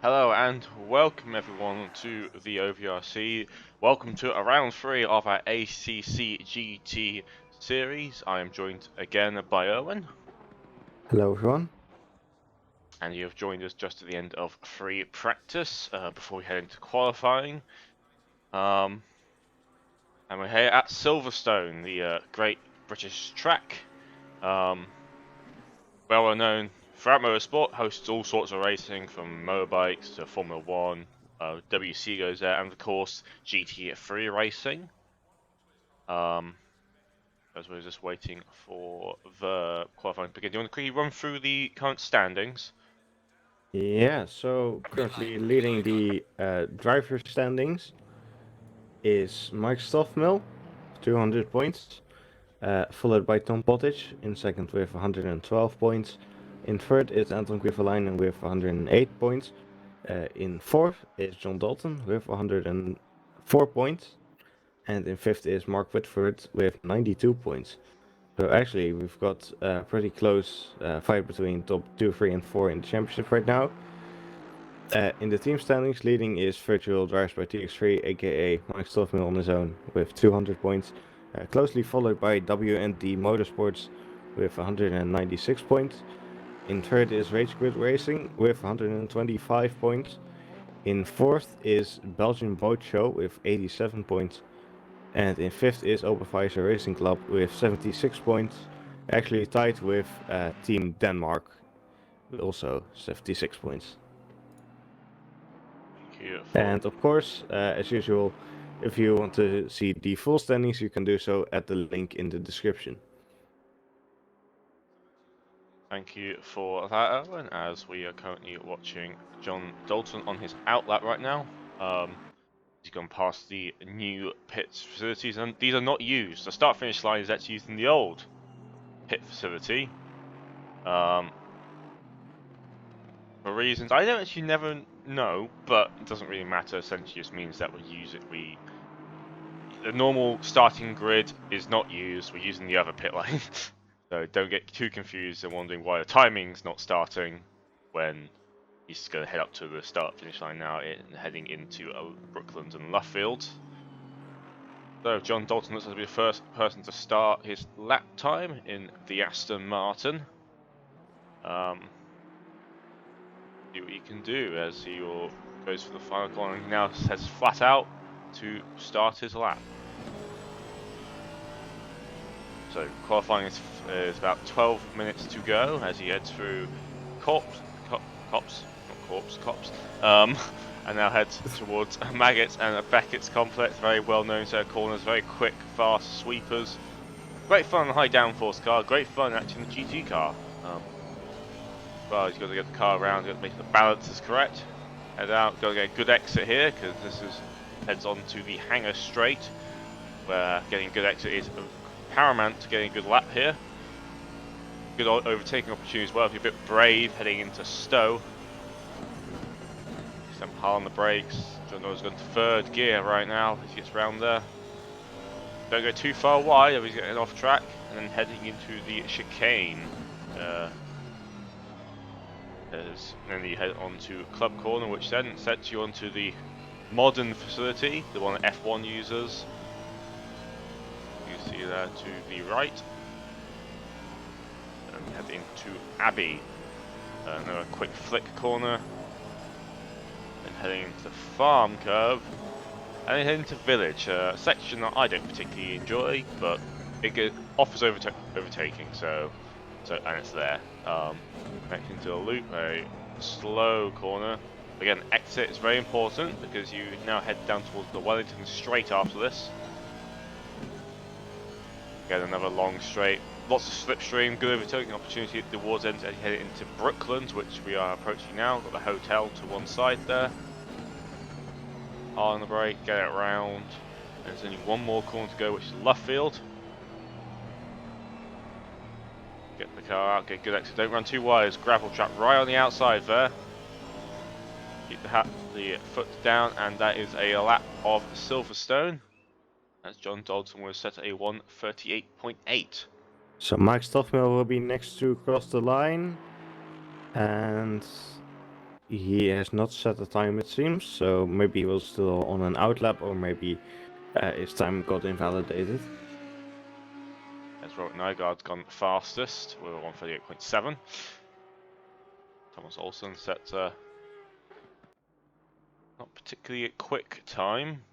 Hello and welcome everyone to the OVRC. Welcome to round 3 of our ACC GT Series. I am joined again by Owen. Hello everyone. And you have joined us just at the end of free practice before we head into qualifying. And we're here at Silverstone, the great British track. Well known throughout motorsport, hosts all sorts of racing from motorbikes to Formula 1. WC goes there, and of course GT3 racing. As we're just waiting for the qualifying to begin. Do you want to quickly run through the current standings? Yeah, so currently leading the driver standings is Mike Stoffmill, 200 points, followed by Tom Pottage in second with 112 points. In third is Anton Quiffelainen with 108 points. In fourth is John Dalton with 104 points. And in fifth is Mark Whitford with 92 points. So actually, we've got a pretty close fight between top 2, 3, and 4 in the championship right now. In the team standings, leading is Virtual Drives by TX3, aka Mike Stoffmill on his own, with 200 points. Closely followed by WND Motorsports with 196 points. In third is Rage Grid Racing with 125 points. In fourth is Belgian Boat Show with 87 points. And in fifth is Oberweiser Racing Club with 76 points. Actually tied with Team Denmark, with also 76 points. And of course, as usual, if you want to see the full standings, you can do so at the link in the description. Thank you for that, Owen, as we are currently watching John Dalton on his outlap right now. He's gone past the new pits facilities, and these are not used. The start-finish line is actually using the old pit facility. For reasons I don't actually never know, but it doesn't really matter. Essentially, just means that we use it. The normal starting grid is not used. We're using the other pit lane, so don't get too confused and wondering why the timing's not starting when he's going to head up to the start-finish line now, heading into Brooklands and Luffield. So John Dalton looks to be the first person to start his lap time in the Aston Martin. See what he can do as he goes for the final corner and now heads flat out to start his lap. So qualifying is about 12 minutes to go as he heads through Cops, and now heads towards Maggots and Beckett's complex. Very well known set of corners, very quick, fast sweepers. Great fun on the high downforce car, great fun actually in the GT car. Well, he's got to get the car around, got to make sure the balance is correct. Head out, got to get a good exit here because heads on to the hangar straight, where getting a good exit is paramount to getting a good lap here. Good overtaking opportunity as well if you're a bit brave heading into Stowe. Some hard on the brakes. John Noah's gone to third gear right now as he gets round there. Don't go too far wide, or he's getting off track, and then heading into the chicane. Then you head on to Club Corner, which then sets you onto the modern facility, the one that F1 uses. You see there to the right. And head into Abbey. Another quick flick corner. Then heading into the farm curve. And then heading to Village, a section that I don't particularly enjoy, but it offers overtaking, and it's there. Connecting to a loop, a slow corner. Again, exit is very important because you now head down towards the Wellington straight after this. Again, another long straight. Lots of slipstream, good overtaking opportunity at the towards end as you head into Brooklands, which we are approaching now. Got the hotel to one side there. Hard on the brake, get it round. And there's only one more corner to go, which is Luffield. Get the car out, get good exit, don't run too wide, there's gravel trap right on the outside there. Keep the foot down, and that is a lap of Silverstone. As John Dalton was set at a 1:38.8. So Mike Stoffmill will be next to cross the line. And he has not set a time, it seems, so maybe he was still on an outlap, or maybe his time got invalidated. As Robert Nygaard's gone fastest with a 1:38.7. Thomas Olsen set a not particularly a quick time.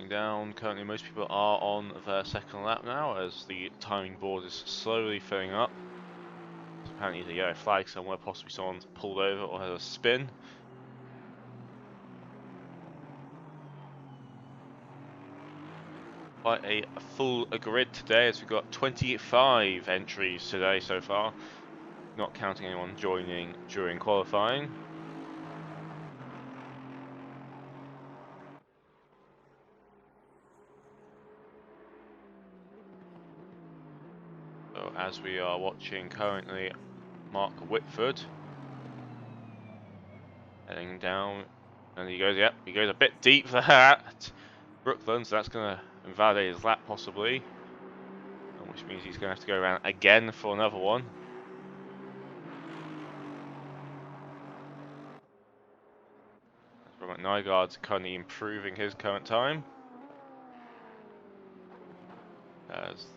Down. Currently, most people are on their second lap now, as the timing board is slowly filling up. So apparently, there's a yellow flag somewhere. Possibly someone's pulled over or has a spin. Quite a full grid today, as we've got 25 entries today so far, not counting anyone joining during qualifying. So as we are watching currently, Mark Whitford heading down, and he goes, yep, he goes a bit deep there at Brooklyn, so that's going to invalidate his lap possibly, which means he's going to have to go around again for another one. Robert Nygaard's currently improving his current time. As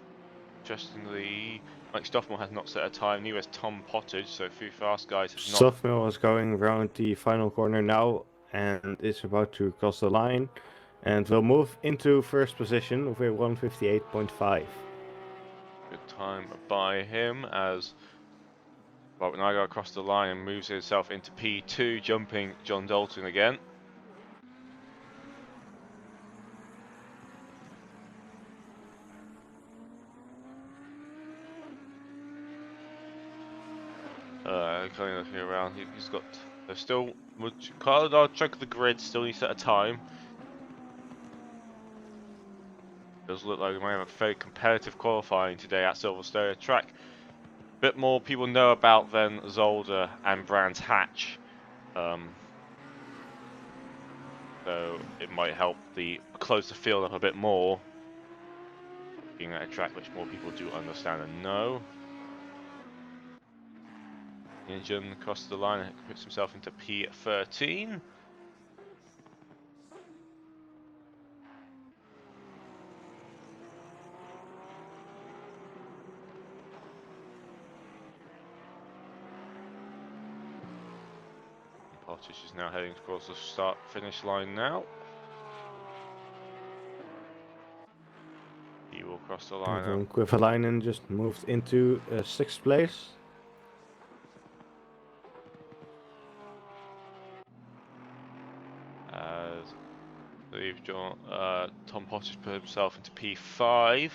interestingly, Mike Stoffmore has not set a time, neither has Tom Pottage, so a few fast guys have not. Stoffmill is going around the final corner now and is about to cross the line, and will move into first position with a 1:58.5. Good time by him as Robert Nygaard crossed the line and moves himself into P2, jumping John Dalton again. Kind of looking around, he's got. There's still. Carl check the grid, still needs to set a time. Does look like we might have a very competitive qualifying today at Silverstone. Track a bit more people know about than Zolder and Brands Hatch. So it might help close the field up a bit more. Being at a track which more people do understand and know. Engine across the line and puts himself into P13. Pottage is now heading towards the start-finish line now. He will cross the line now. Quiverlinen just moved into 6th place. As I believe Tom Pottage put himself into P5.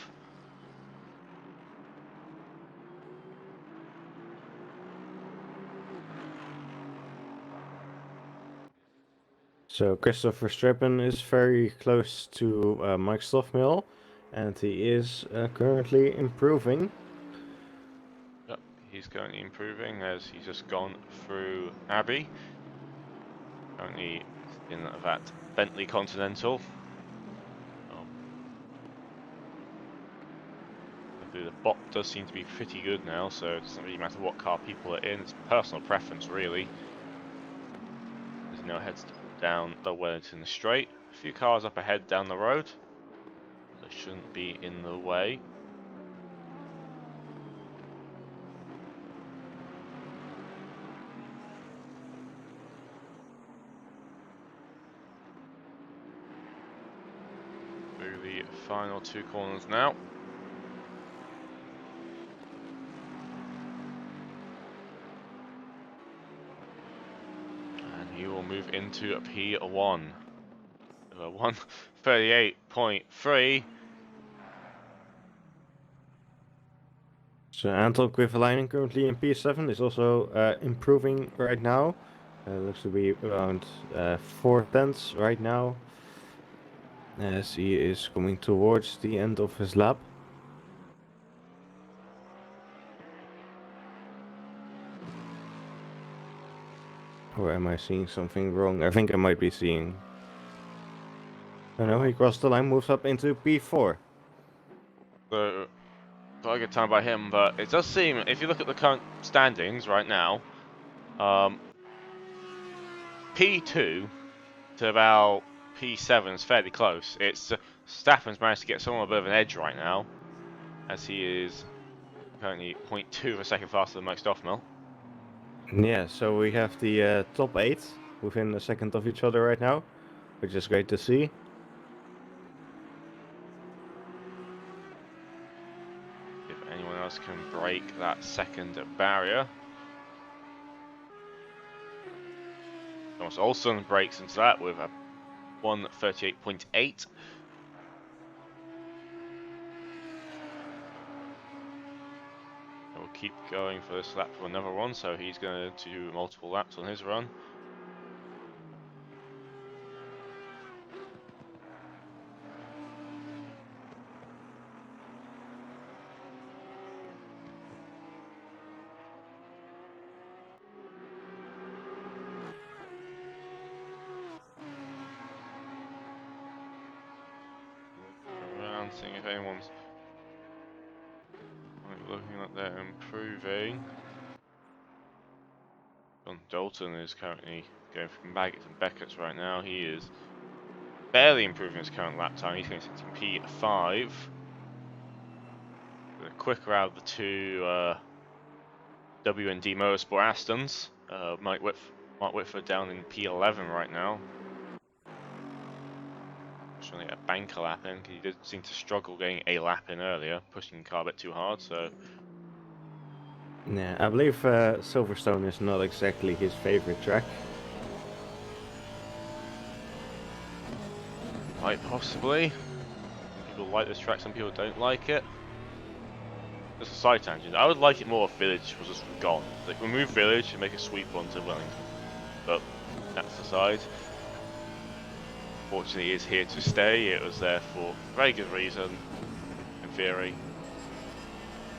So Christopher Strippen is very close to Mike Stoffmill, and he is currently improving. Yep, he's currently improving as he's just gone through Abbey. Currently in that Bentley Continental. The bot does seem to be pretty good now, so it doesn't really matter what car people are in. It's personal preference, really. As he now heads down the Wellington Straight. A few cars up ahead down the road. They shouldn't be in the way. Through the final two corners now. He will move into a P1. 1:38.3. So Anton Quiverlinen currently in P7 is also improving right now. Looks to be around 4/10 right now, as he is coming towards the end of his lap. Or am I seeing something wrong? I think I might be seeing... Oh no, he crossed the line, moves up into P4. So, quite a good time by him, but it does seem, if you look at the current standings right now, P2 to about P7 is fairly close. It's Staffan's managed to get someone a bit of an edge right now, as he is currently 0.2 of a second faster than Mike Stoffmill. Yeah, so we have the top 8 within a second of each other right now, which is great to see. If anyone else can break that second barrier. Thomas Olsen breaks into that with a 1:38.8. We'll keep going for this lap for another one, so he's going to do multiple laps on his run. Around, seeing if anyone's looking like they're improving. John Dalton is currently going for Maggots and Beckett's right now. He is barely improving his current lap time. He's going to P5. Quicker out of the two W&D Motorsport Astons. Mark Whitford down in P11 right now. Trying to get a banker lap in, because he did seem to struggle getting a lap in earlier, pushing the car a bit too hard, so... Yeah, I believe Silverstone is not exactly his favorite track. Quite possibly. Some people like this track, some people don't like it. Just a side tangent. I would like it more if Village was just gone. Like, remove Village and make a sweep onto Wellington. But that's aside. Fortunately, it is here to stay. It was there for very good reason, in theory.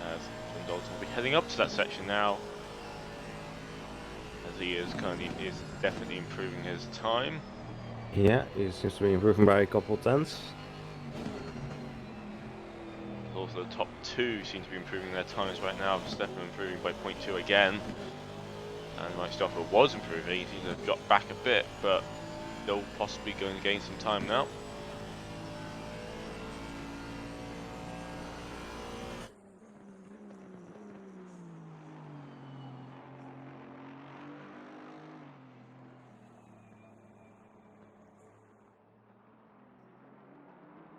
As John Dalton will be heading up to that section now, as he is definitely improving his time. Yeah, he seems to be improving by a couple tenths. Also, the top two seem to be improving their times right now. Verstappen improving by 0.2 again, and Mike Stoffel was improving. He seems to have got back a bit, but still possibly going to gain some time now.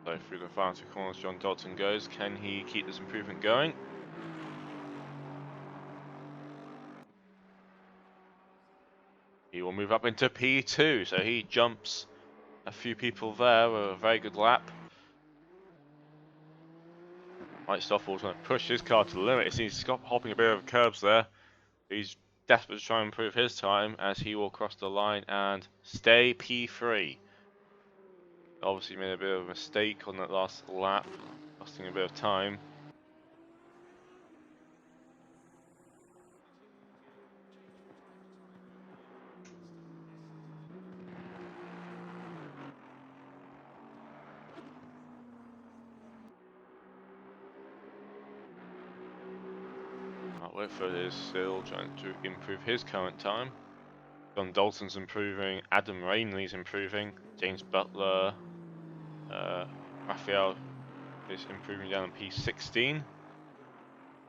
So through the final two corners, John Dalton goes. Can he keep this improvement going? He will move up into P2, so he jumps a few people there with a very good lap. Mike Stoffel's going to push his car to the limit. It seems to stop hopping a bit of curbs there. He's desperate to try and improve his time, as he will cross the line and stay P3. Obviously made a bit of a mistake on that last lap, costing a bit of time. Whitford is still trying to improve his current time. John Dalton's improving, Adam Rainley's improving, James Butler, Raphael is improving down in P16.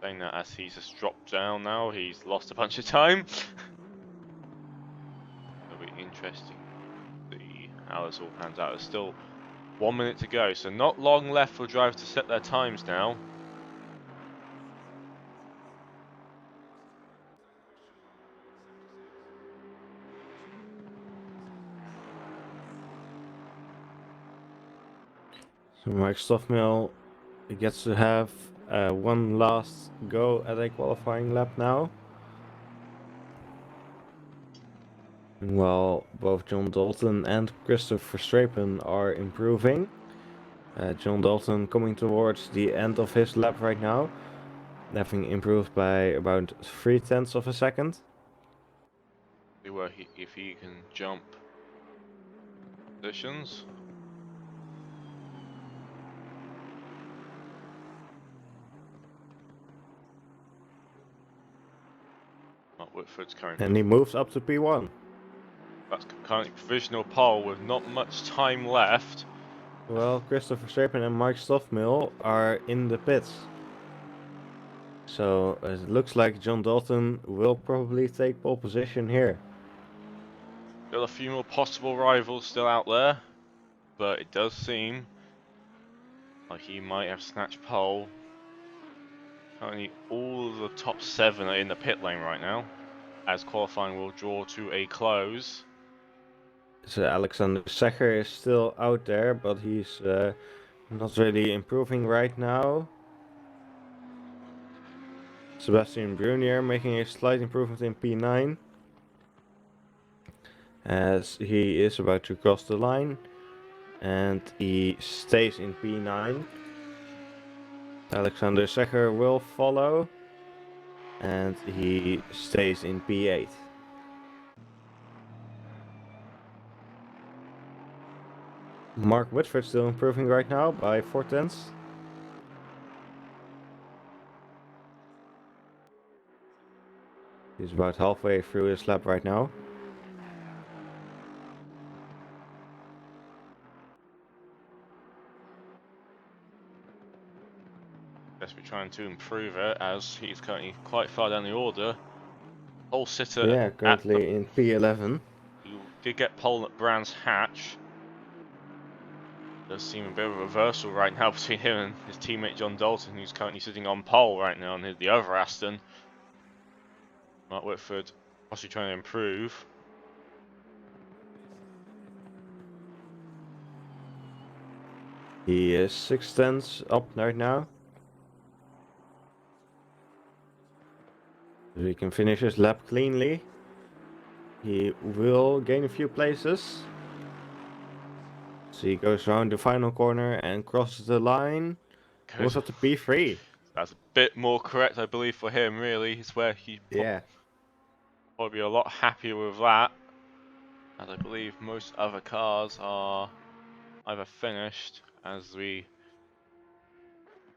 Saying that as he's just dropped down now, he's lost a bunch of time. It'll be interesting to see how this all pans out. There's still 1 minute to go, so not long left for drivers to set their times now. So Mike Stoffmill gets to have one last go at a qualifying lap now. While both John Dalton and Christopher Strapen are improving. John Dalton coming towards the end of his lap right now, having improved by about 0.3 of a second. See where if he can jump positions. Mark Whitford's coming. And he moves up to P1. That's currently provisional pole with not much time left. Well, Christopher Strapen and Mike Stoffmill are in the pits. So it looks like John Dalton will probably take pole position here. Still a few more possible rivals still out there, but it does seem like he might have snatched pole. Currently all of the top 7 are in the pit lane right now, as qualifying will draw to a close. So Alexander Secher is still out there, but he's not really improving right now. Sebastian Brunier making a slight improvement in P9, as he is about to cross the line, and he stays in P9. Alexander Secher will follow, and he stays in P8. Mark Whitford still improving right now by 4/10. He's about halfway through his lap right now. Guess we're trying to improve it, as he's currently quite far down the order. Pole sitter Yeah, currently in P11. who did get pole at Brands Hatch. Does seem a bit of a reversal right now between him and his teammate John Dalton, who's currently sitting on pole right now on the other Aston. Mark Whitford possibly trying to improve. He is 6/10 up right now. If he can finish his lap cleanly, he will gain a few places. So he goes around the final corner and crosses the line. Goes up to P3. That's a bit more correct, I believe, for him, really. It's where he probably be a lot happier with that. As I believe most other cars are either finished as we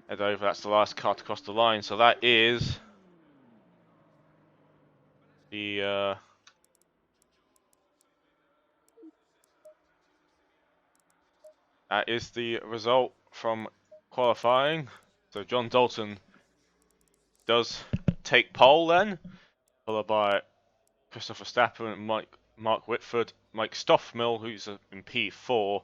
head over. That's the last car to cross the line. So that is the result from qualifying. So John Dalton does take pole then, followed by Christopher Stappen and Mark Whitford, Mike Stoffmill, who's in P4,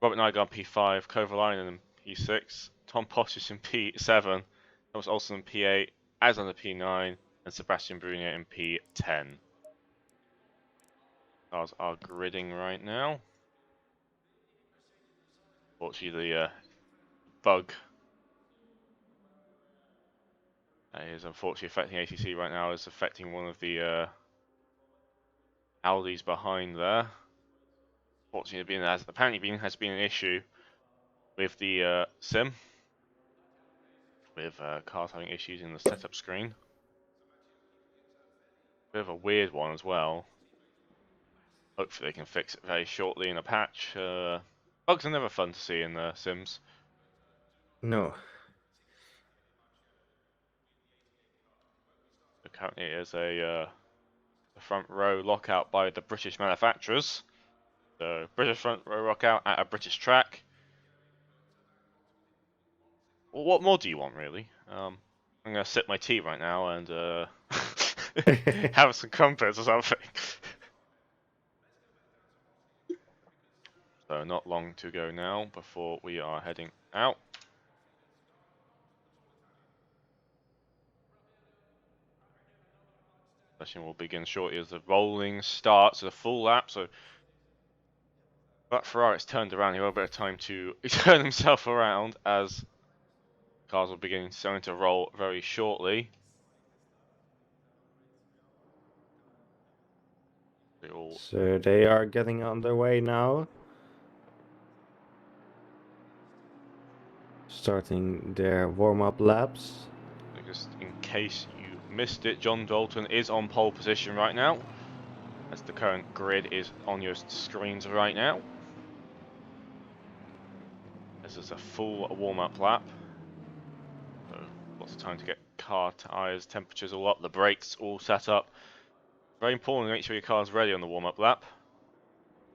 Robert Nygaard P5, Kovalainen in P6, Tom Pottish in P7, Thomas Olsen in P8, Aslan in P9, and Sebastian Brunier in P10. Cars are gridding right now. Fortunately, the bug that is unfortunately affecting ACC right now is affecting one of the Audis behind there. Fortunately, apparently has been an issue with the sim, with cars having issues in the setup screen. Bit of a weird one as well. Hopefully they can fix it very shortly in a patch. Bugs are never fun to see in the sims. No. So currently it is a front row lockout by the British manufacturers. So British front row lockout at a British track. Well, what more do you want, really? I'm gonna sip my tea right now and have some crumpets or something. So not long to go now before we are heading out. Session will begin shortly as the rolling starts at a full lap. So but Ferrari's turned around. He will have a bit of time to turn himself around as cars will begin starting to roll very shortly. So they are getting underway now. Starting their warm-up laps. Just in case you missed it, John Dalton is on pole position right now. as the current grid is on your screens right now. This is a full warm-up lap, so lots of time to get car tyres, temperatures all up, the brakes all set up. Very important to make sure your car's ready on the warm-up lap.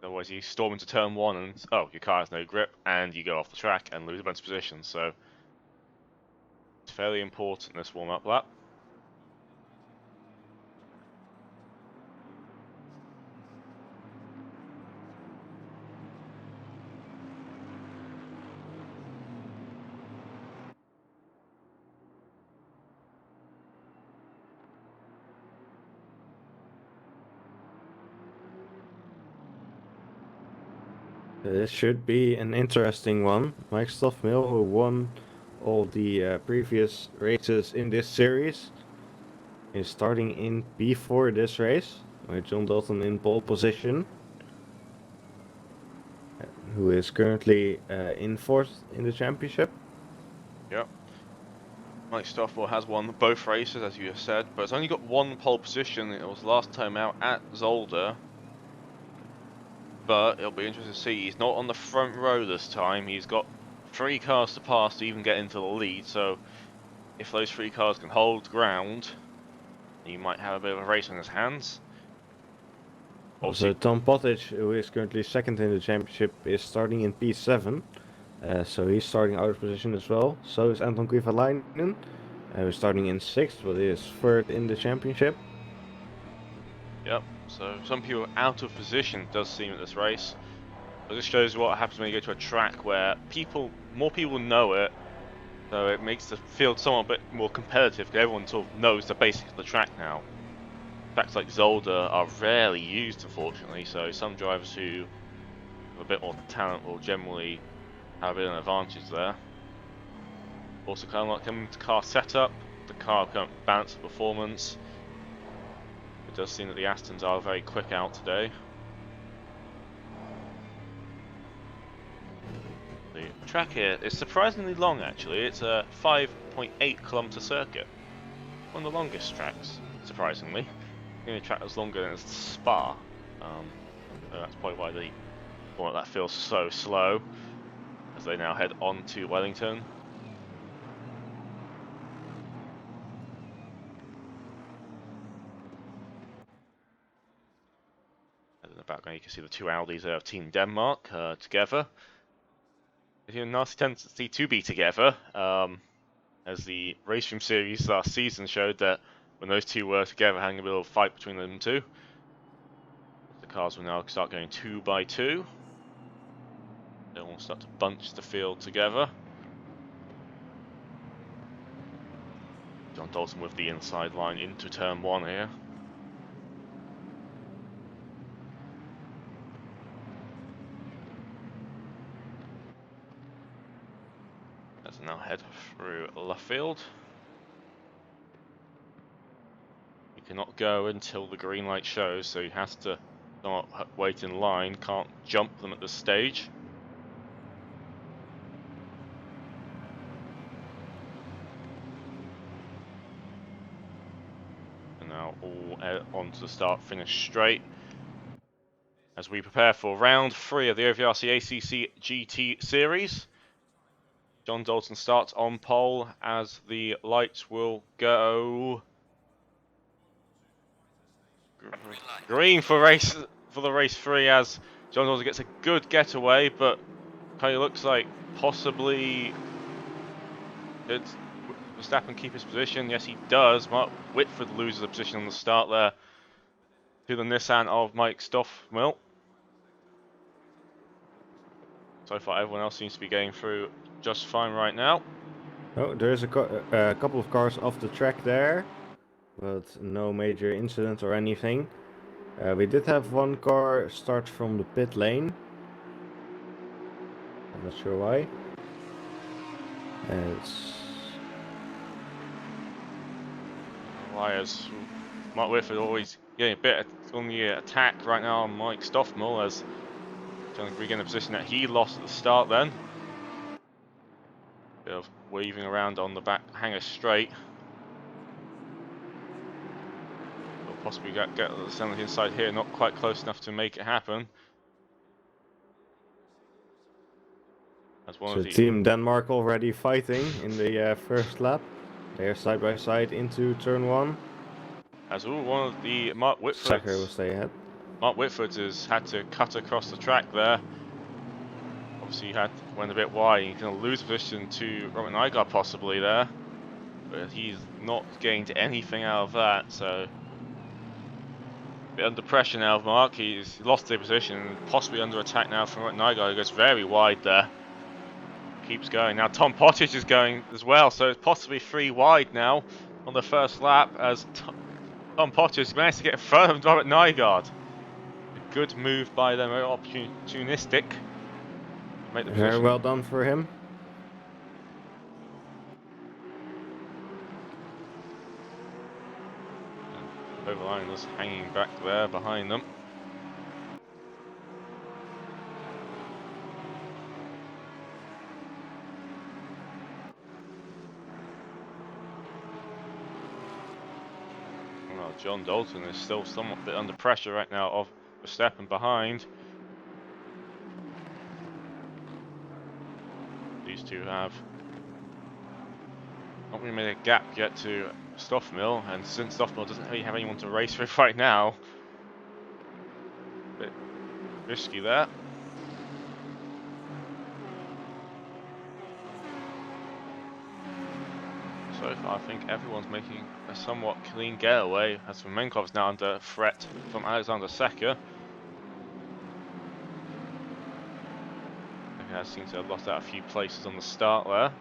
Otherwise you storm into turn 1 and, oh, your car has no grip, and you go off the track and lose a bunch of positions. So it's fairly important, this warm-up lap. This should be an interesting one. Mike Stoffmill, who won all the previous races in this series, is starting in P4 this race, with John Dalton in pole position, who is currently in 4th in the championship. Yep. Mike Stoffel has won both races, as you have said, but it's only got one pole position. It was last time out at Zolder. But it'll be interesting to see. He's not on the front row this time. He's got 3 cars to pass to even get into the lead. So if those 3 cars can hold ground, he might have a bit of a race on his hands. Also, Tom Pottage, who is currently 2nd in the championship, is starting in P7. So he's starting out of position as well. So is Anton Kuivalainen, who's starting in 6th, but he is 3rd in the championship. Yep, so some people out of position, does seem, at this race. But this shows what happens when you go to a track where more people know it, so it makes the field somewhat a bit more competitive, because everyone sort of knows the basics of the track now. Tracks like Zolder are rarely used, unfortunately, so some drivers who have a bit more talent will generally have a bit of an advantage there. Also, kind of like coming to car setup, the car can't balance the performance. It does seem that the Astons are very quick out today. The track here is surprisingly long, actually. It's a 5.8 kilometer circuit. One of the longest tracks, surprisingly. The only track that's longer than Spa. So that's probably why the one that feels so slow as they now head on to Wellington. And in the background, you can see the 2 Audis there of Team Denmark together. There's a nasty tendency to be together, as the Race Room series last season showed that when those 2 were together, having a bit of a fight between them 2. The cars will now start going 2 by 2. They will start to bunch the field together. John Dalton with the inside line into turn 1 here. As they now head through Luffield. You cannot go until the green light shows, so he has to not wait in line, can't jump them at this stage. And now all onto the start finish straight as we prepare for round 3 of the OVRC ACC GT Series. John Dalton starts on pole as the lights will go green for the race 3 as John Dalton gets a good getaway, but kind of looks like possibly could Verstappen keep his position. Yes, he does. Mark Whitford loses a position on the start there to the Nissan of Mike Stoffmill. So far, everyone else seems to be getting through just fine right now. Oh, there's a couple of cars off the track there, but no major incident or anything. We did have 1 car start from the pit lane. I'm not sure why. It's As Mark Whitford always getting a bit on the attack right now on Mike Stoffmill as trying to regain the position that he lost at the start then. Bit of weaving around on the back hanger straight. possibly get the center inside here, not quite close enough to make it happen. As one So of the Team Denmark already fighting in the first lap. They are side by side into turn 1. one of the Mark Sacher will Whitfords. stay ahead. Mark Whitford has had to cut across the track there. Obviously, he went a bit wide. He's going to lose position to Robert Nygaard possibly there, but he's not gained anything out of that. So, a bit under pressure now, Mark. He's lost their position, possibly under attack now from Robert Nygaard, who goes very wide there. Keeps going now. Tom Pottage is going as well, so it's possibly 3 wide now on the first lap as Tom Pottage managed to get in front of Robert Nygaard. A good move by them, very opportunistic. Make the Very position. well done for him. Overliners hanging back there behind them. Well, John Dalton is still somewhat bit under pressure right now of Verstappen behind. These two have not really made a gap yet to Stoffmill, and since Stoffmill doesn't really have anyone to race with right now, a bit risky there. So far, I think everyone's making a somewhat clean getaway, as Fomenkov's now under threat from Alexander Secker. Secker seems to have lost out a few places on the start there.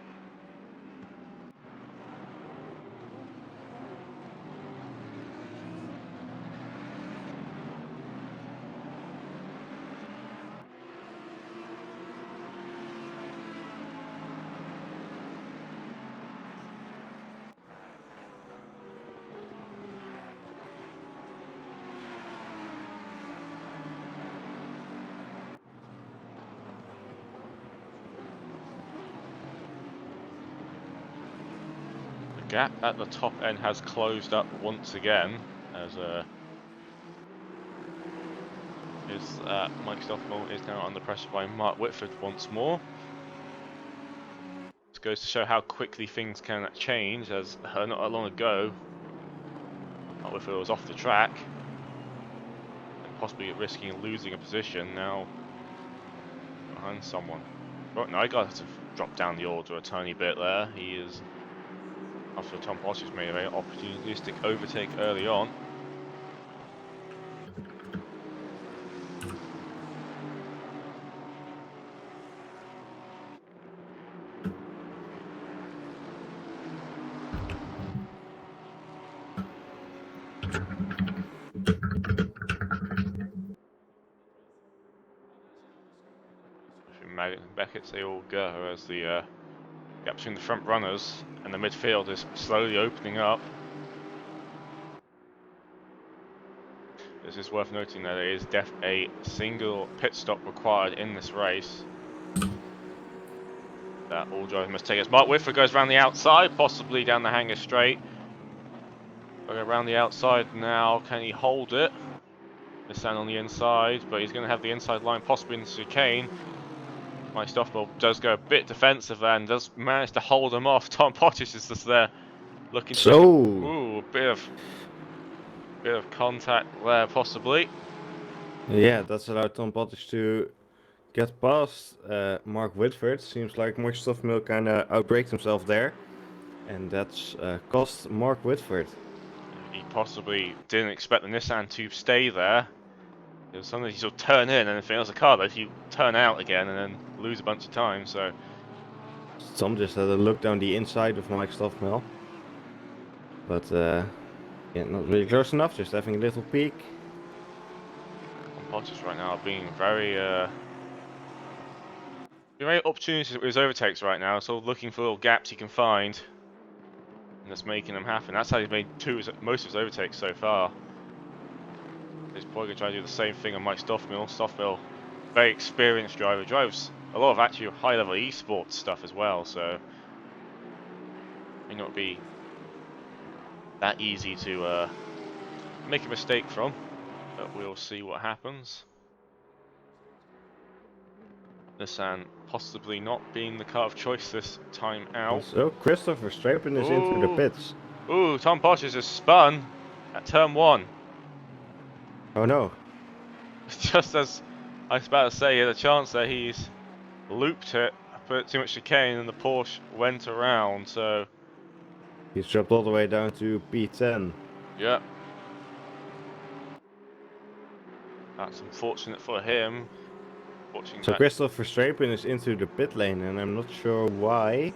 Gap at the top end has closed up once again, as Mike Stoffmill is now under pressure by Mark Whitford once more. This goes to show how quickly things can change, as not long ago Mark Whitford was off the track and possibly risking losing a position. Now behind someone. Right, Nygaard has to drop down the order a tiny bit there. He is, after Tom Pottage made a very opportunistic overtake early on. Maggott and Beckett, they all go as the gap between the front runners and the midfield is slowly opening up. This is worth noting that there is a single pit stop required in this race that all drivers must take. As Mark Whitford goes around the outside, possibly down the hanger straight. Going around the outside now, can he hold it? He'll stand on the inside, but he's going to have the inside line possibly in the chicane. Mike Stoffmill does go a bit defensive and does manage to hold him off. Tom Pottage is just there looking to ooh, a bit of contact there possibly. Yeah, that's allowed Tom Pottage to get past Mark Whitford. Seems like Mike Stoffmill kind of outbraked himself there, and that's cost Mark Whitford. He possibly didn't expect the Nissan to stay there. It was something you sort of turn in, and if it was a car that you turn out again and then lose a bunch of time. So Tom just had a look down the inside of Mike Stoffmill, but yeah, not really close enough. Just having a little peek. Pottage right now being very opportunistic with his overtakes right now, sort of looking for little gaps he can find, and that's making them happen. That's how he's made most of his overtakes so far. He's probably going to try to do the same thing on Mike Stoffmill. Stoffmill, very experienced driver, drives a lot of actually high-level esports stuff as well, so may not be that easy to make a mistake from, but we'll see what happens. Nissan possibly not being the car of choice this time out. So Christopher Strapen is into the pits. Ooh, Tom Potches has spun at turn 1. Oh no. Just as I was about to say, he had a chance there, he's looped it, put too much chicane, and the Porsche went around, so... He's dropped all the way down to P10. Yeah. That's unfortunate for him. Watching So that. Christopher Strapen is into the pit lane, and I'm not sure why.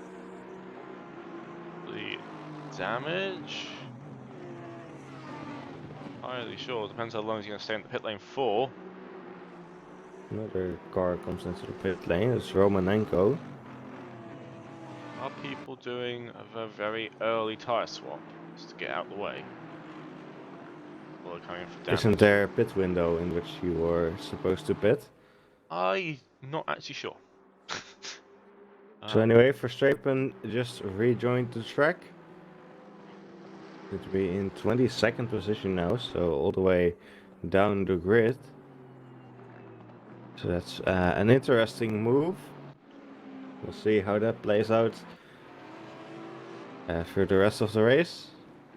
The damage? Highly sure. Depends how long he's going to stay in the pit lane for. Another car comes into the pit lane. It's Romanenko. Are people doing a very early tyre swap just to get out of the way? Or coming in for damage? Isn't there a pit window in which you were supposed to pit? I'm not actually sure. So anyway, Verstappen just rejoined the track. It'll be in 22nd position now, so all the way down the grid. So that's an interesting move. We'll see how that plays out for the rest of the race.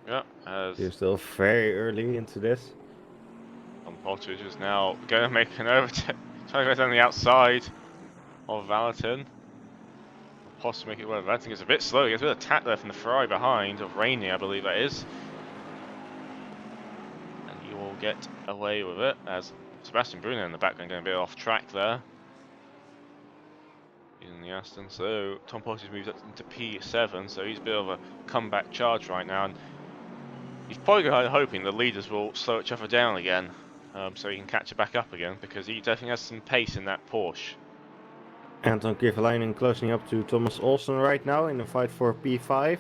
Yeah, as You're still very early into this. Tom Pottage is now going to make an overtake, trying to go down the outside of Valentin. Possibly make it well. Valentin is a bit slow. He gets a bit of attack there from the Ferrari behind, of Rainier, I believe that is. And he will get away with it, as Sebastian Bruno in the background going a bit off track there. He's in the Aston, so Tom Pottage moves up into P7, so he's a bit of a comeback charge right now. And he's probably hoping the leaders will slow each other down again, so he can catch it back up again, because he definitely has some pace in that Porsche. Anton Kovalainen closing up to Thomas Olsen right now in the fight for P5.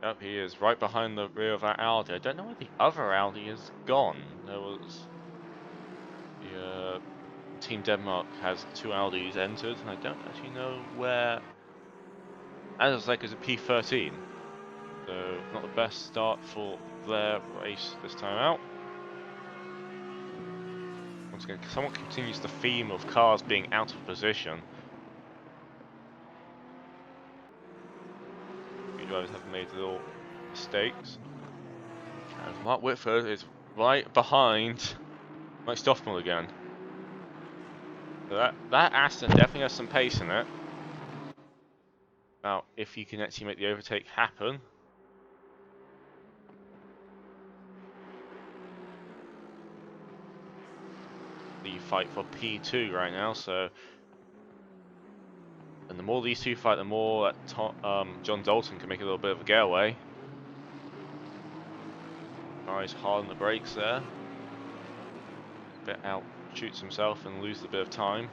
Yep, he is right behind the rear of that Audi. I don't know where the other Audi has gone. There was the Team Denmark has 2 Audis entered, and I don't actually know where. As I was like, it's a P13, so not the best start for their race this time out. Once again, somewhat continues the theme of cars being out of position. Few drivers have made little mistakes. And Mark Whitford is right behind Mike Stoffel again. So that Aston definitely has some pace in it. Now, if you can actually make the overtake happen. The fight for P2 right now, so. And the more these two fight, the more that John Dalton can make a little bit of a getaway. Nice hard on the brakes there. A bit out shoots himself and loses a bit of time.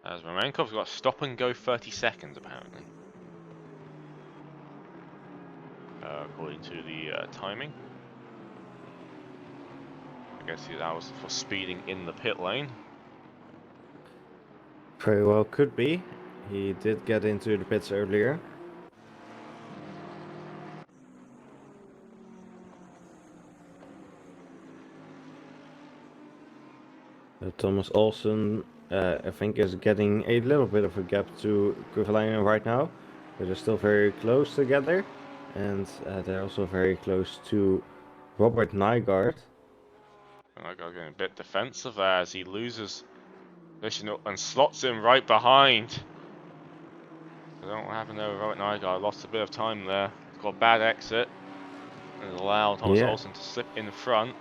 As Romankov's got a stop and go 30 seconds apparently. According to the timing. I guess that was for speeding in the pit lane. Very well could be. He did get into the pits earlier. Thomas Olsen, I think, is getting a little bit of a gap to Kovalainen right now. But they're still very close together. And they're also very close to Robert Nygaard. Nygaard getting a bit defensive there as he loses position and slots him right behind. I don't know what happened there with Robert Nygaard. Lost a bit of time there. He's got a bad exit. And allowed Thomas Olsen to slip in front.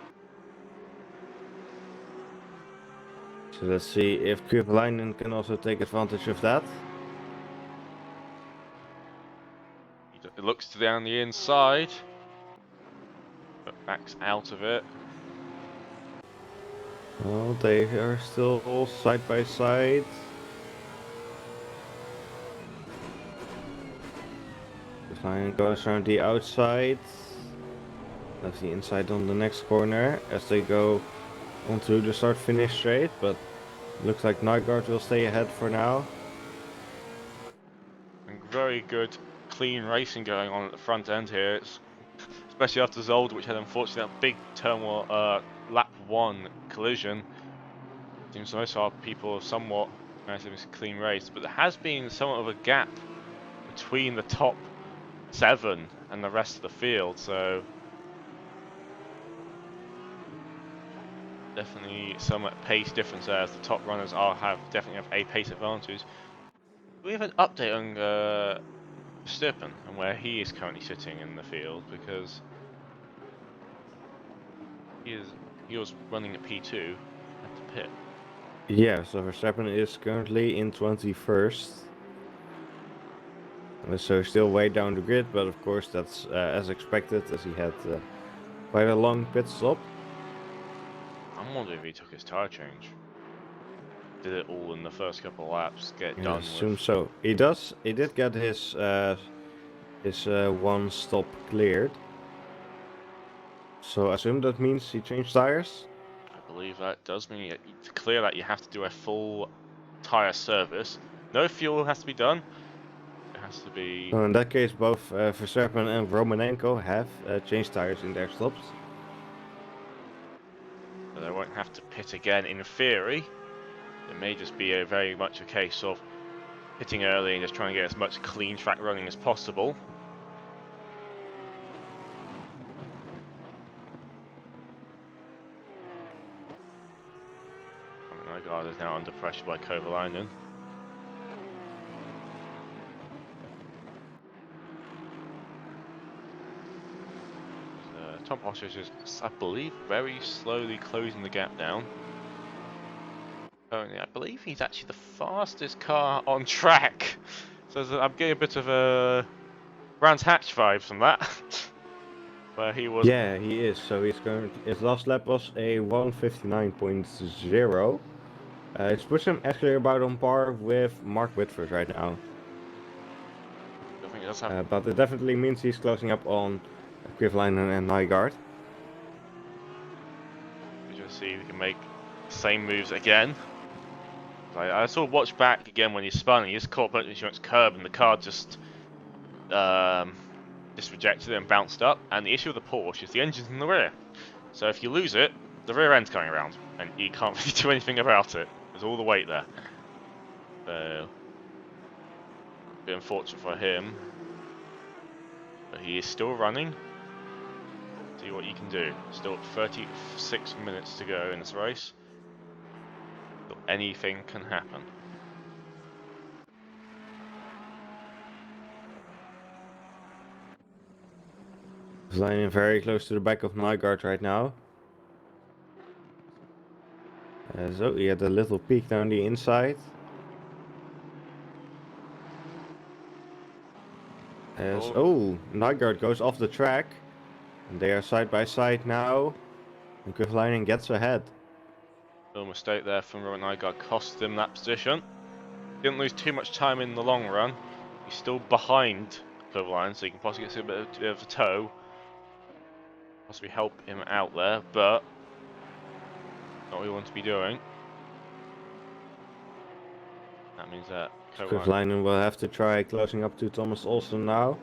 So let's see if Kovalainen can also take advantage of that. It looks down the inside, but backs out of it. Well, they are still all side by side. Kovalainen goes around the outside. Left the inside on the next corner as they go onto the start-finish straight, but looks like Nygaard will stay ahead for now. And very good, clean racing going on at the front end here. It's, especially after Zolder, which had unfortunately that big turmoil, lap 1 collision. Seems most of our people have somewhat managed to miss a clean race, but there has been somewhat of a gap between the top 7 and the rest of the field, so definitely some pace difference there, as the top runners definitely have a pace advantage. Do we have an update on Verstappen and where he is currently sitting in the field, because he was running at P2 at the pit. Yeah, so Verstappen is currently in 21st. So still way down the grid, but of course that's as expected, as he had quite a long pit stop. I'm wondering if he took his tyre change. Did it all in the first couple of laps, get I done assume with. so. He did get his one stop cleared. So I assume that means he changed tires. I believe that does mean to clear that you have to do a full tyre service. No fuel has to be done. It has to be. So in that case, both Verstappen and Romanenko have changed tires in their stops. But they won't have to pit again in theory. It may just be very much a case of pitting early and just trying to get as much clean track running as possible. Nygaard is now under pressure by Kovalainen. Tom Ostrich is, I believe, very slowly closing the gap down. Currently, I believe he's actually the fastest car on track. So I'm getting a bit of a Brands Hatch vibes from that. Where he was. Yeah, he is. So his last lap was a 1:59.0. It puts him actually about on par with Mark Whitford right now. I think it does have. But it definitely means he's closing up on Kovalainen and Nygaard. We just see if we can make the same moves again. I sort of watched back again when he spun. He just caught the insurance curb, and the car just rejected it and bounced up. And the issue with the Porsche is the engine's in the rear. So if you lose it, the rear end's coming around, and you can't really do anything about it. There's all the weight there. So, a bit unfortunate for him. But he is still running. See what you can do. Still 36 minutes to go in this race. So anything can happen. He's lying very close to the back of Nygaard right now. So he had a little peek down the inside. Nygaard goes off the track. And they are side by side now. And Kovalainen gets ahead. No mistake there from Roman Nygaard, cost him that position. Didn't lose too much time in the long run. He's still behind Kovalainen, so he can possibly get a bit of a tow. Possibly help him out there, but not what we want to be doing. That means that Kovalainen will have to try closing up to Thomas Olsen now.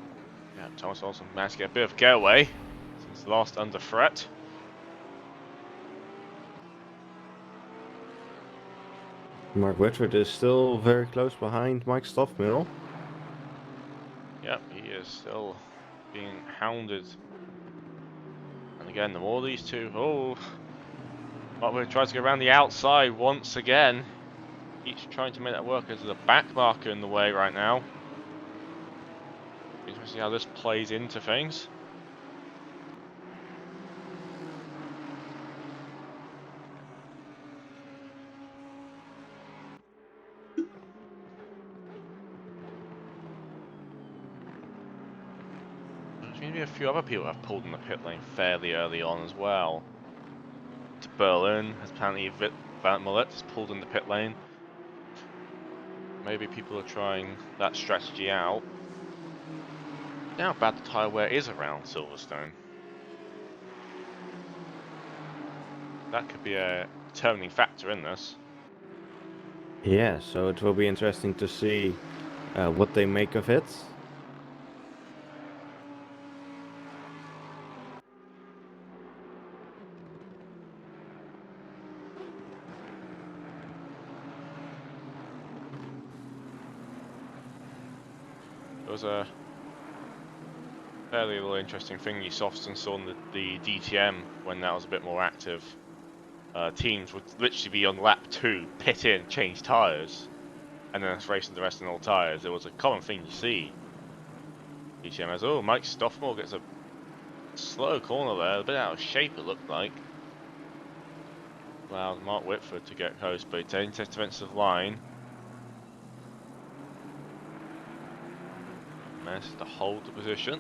Yeah, Thomas Olsen managed to get a bit of getaway since last under threat. Mark Whitford is still very close behind Mike Stoffmill. Yep, he is still being hounded. And again, the more these two... Oh! Mark tries to go around the outside once again. Each trying to make that work. There's a back marker in the way right now. Interesting to see how this plays into things. There's going to be a few other people who have pulled in the pit lane fairly early on as well. To Berlin has apparently Van Millet has pulled in the pit lane. Maybe people are trying that strategy out. Now bad the tyre wear is around Silverstone. that could be a determining factor in this. Yeah, so it will be interesting to see what they make of it. It was a fairly little interesting thing you often saw on the DTM when that was a bit more active. Teams would literally be on lap 2, pit in, change tyres, and then racing the rest of the old tyres. It was a common thing you see. DTM as, oh, Mike Stoffmore gets a slow corner there, a bit out of shape it looked like. Allowed Mark Whitford to get close, but it's into defensive line. Manages to hold the position.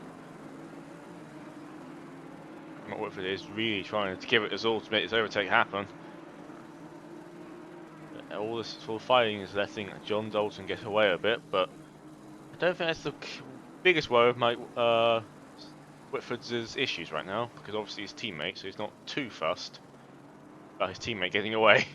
Mark Whitford is really trying to give it his all to make his overtake happen. All this sort of fighting is letting John Dalton get away a bit, but I don't think that's the biggest worry of Mike Whitford's issues right now, because obviously his teammate, so he's not too fussed about his teammate getting away.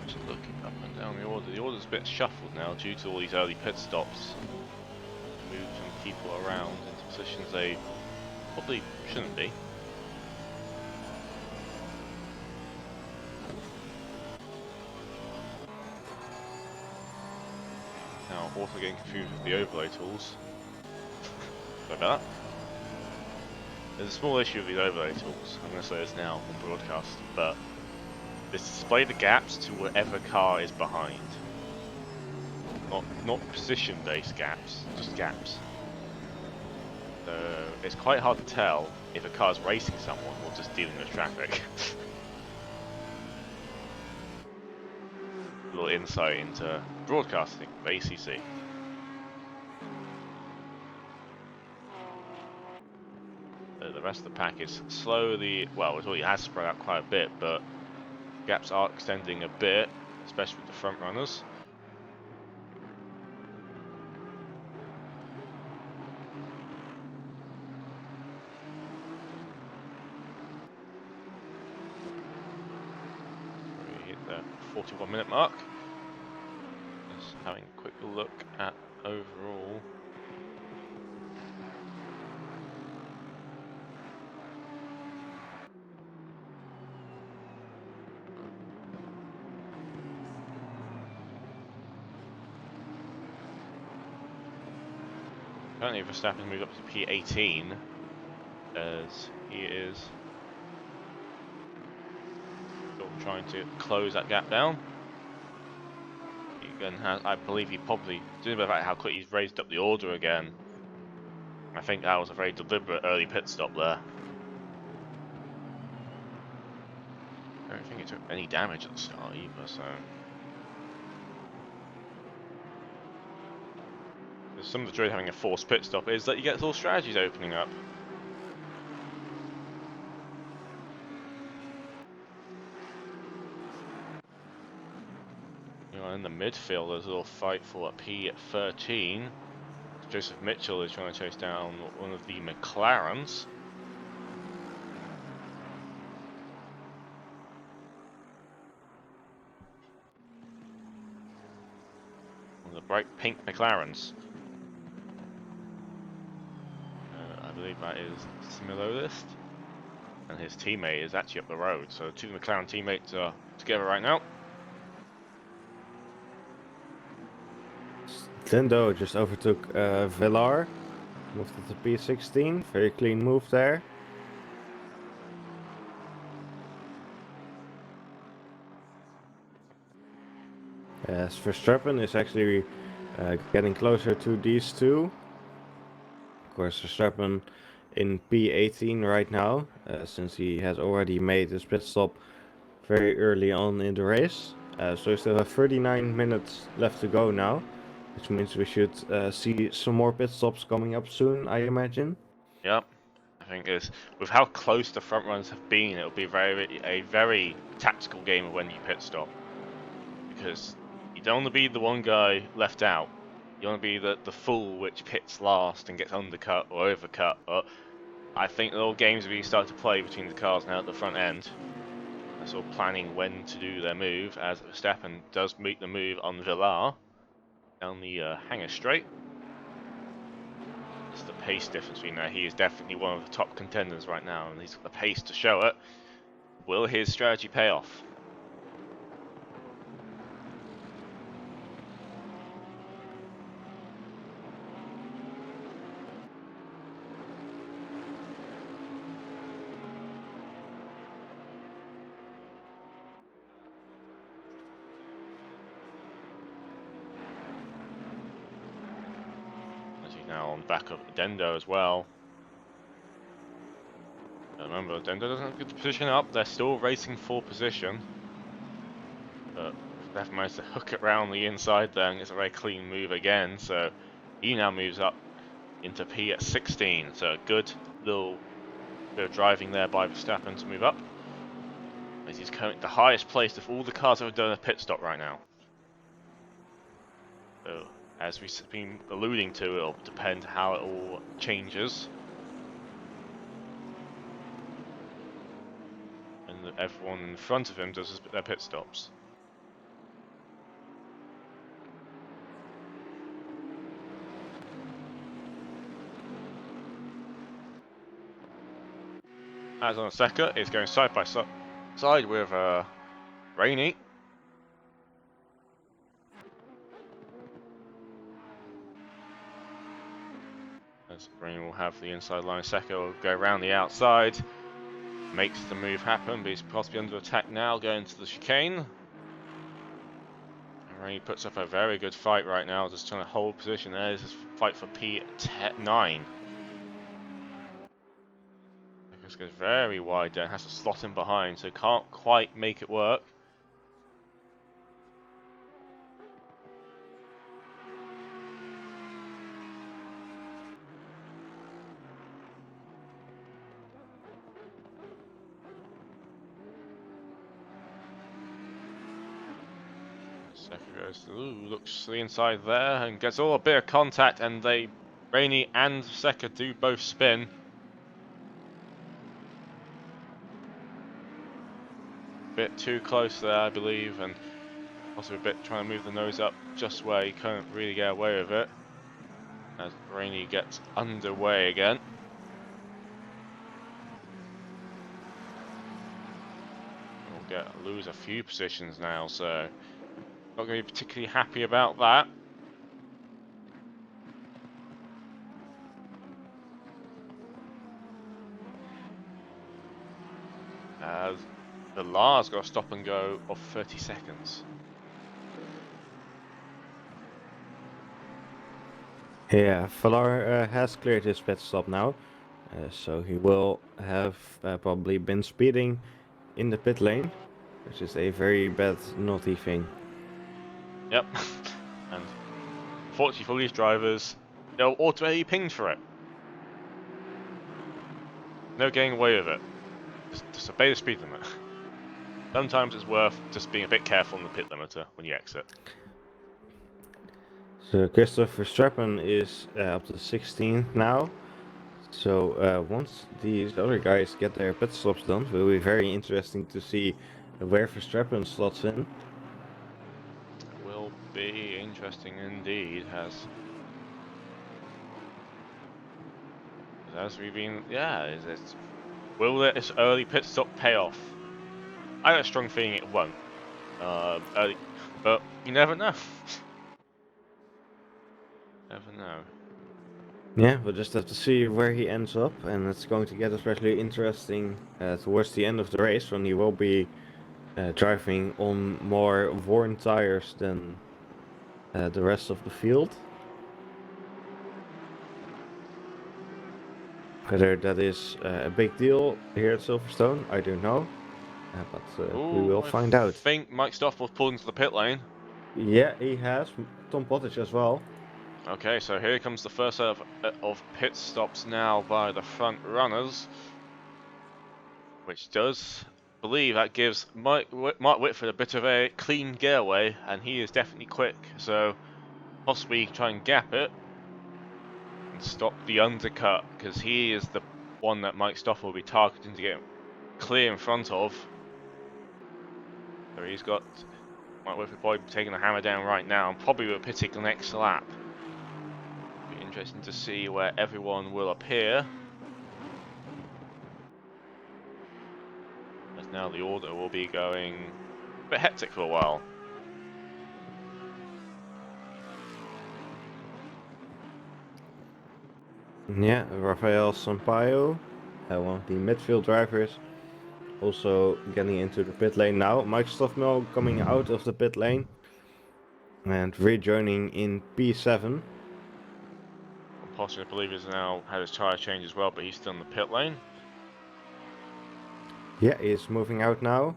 Just looking up and down the order. The order's a bit shuffled now due to all these early pit stops. Moving people around into positions they probably shouldn't be. Now, also getting confused with the overlay tools. Sorry about that. There's a small issue with these overlay tools. I'm going to say this now on broadcast, but they display the gaps to whatever car is behind. Not position-based gaps, just gaps. So it's quite hard to tell if a car's racing someone or just dealing with traffic. A little insight into broadcasting of ACC. The rest of the pack is slowly, well, it already has spread out quite a bit, but gaps are extending a bit, especially with the front runners. We hit the 41-minute mark. Just having a quick look at overall. Currently Verstappen moved up to P18 as he is still trying to close that gap down. He again has, I believe he probably, due to the fact how quick he's raised up the order again, I think that was a very deliberate early pit stop there. I don't think it took any damage at the start either, so. Some of the joy of having a forced pit stop is that you get little strategies opening up. You know, in the midfield, there's a little fight for a P13. Joseph Mitchell is trying to chase down one of the McLarens. One of the bright pink McLarens. I believe that is Similolist. And his teammate is actually up the road. So two McLaren teammates are together right now. Lindo just overtook Villar, moved to the P16, very clean move there. As Verstappen is actually getting closer to these two. Of course, Verstappen in P18 right now, since he has already made his pit stop very early on in the race. So we still have 39 minutes left to go now, which means we should see some more pit stops coming up soon, I imagine. Yep. I think is with how close the front runners have been, it'll be a very tactical game of when you pit stop, because you don't want to be the one guy left out. You want to be the fool which pits last and gets undercut or overcut. But I think the little games we start to play between the cars now at the front end, they're sort of planning when to do their move, as Verstappen does meet the move on Villar down the hangar straight. It's the pace difference between there. He is definitely one of the top contenders right now, and he's got the pace to show it. Will his strategy pay off? As he's now on back of Dendo as well. Remember, Dendo doesn't have a good position up. They're still racing for position. But Steph managed to hook it around the inside there, and it's a very clean move again. So he now moves up into P at 16. So a good little bit of driving there by Verstappen to move up. As he's currently the highest placed of all the cars that have done a pit stop right now. So as we've been alluding to, it'll depend how it all changes. And everyone in front of him does their pit stops. As on Seka is going side by side with Rainey. As Rainey will have the inside line, Seka will go around the outside, makes the move happen, but he's possibly under attack now, going to the chicane. And Rainey puts up a very good fight right now, just trying to hold position there. This is a fight for P9. This goes very wide there, has to slot in behind, so can't quite make it work. Seka goes, looks to the inside there and gets all a bit of contact, and Rainey and Seka do both spin. Bit too close there, I believe, and also a bit trying to move the nose up just where you can't really get away with it. As Rainey gets underway again. We'll lose a few positions now, so not going to be particularly happy about that. As the Lars got a stop and go of 30 seconds. Yeah, Valar has cleared his pit stop now, so he will have probably been speeding in the pit lane, which is a very bad naughty thing. Yep, and fortunately for these drivers, they'll automatically pinged for it. No getting away with it. Just obey the speed limit. Sometimes it's worth just being a bit careful on the pit limiter when you exit. So Christopher Verstappen is up to 16th now. So once these other guys get their pit stops done, it will be very interesting to see where Verstappen slots in. It will be interesting indeed, as we've been, will this early pit stop pay off? I have a strong feeling it won't. But you never know. Never know. Yeah, we'll just have to see where he ends up, and it's going to get especially interesting towards the end of the race when he will be driving on more worn tires than the rest of the field. Whether that is a big deal here at Silverstone, I don't know. But we Ooh, will I find out. think Mike Stoffel pulled into the pit lane. Yeah, he has. Tom Pottage as well. Okay, so here comes the first set of pit stops now by the front runners, which does believe that gives Mark Whitford a bit of a clean getaway, and he is definitely quick, so possibly try and gap it and stop the undercut, because he is the one that Mike Stoffel will be targeting to get clear in front of. So he's got Mike Whitford probably taking the hammer down right now, and probably will pitting the next lap. Be interesting to see where everyone will appear. As now the order will be going a bit hectic for a while. Yeah, Rafael Sampaio, one of the midfield drivers, also getting into the pit lane now. Mike Stoffmel coming out of the pit lane and rejoining in P7. Unfortunately, I believe he's now had his tyre change as well, but he's still in the pit lane. Yeah, he's moving out now.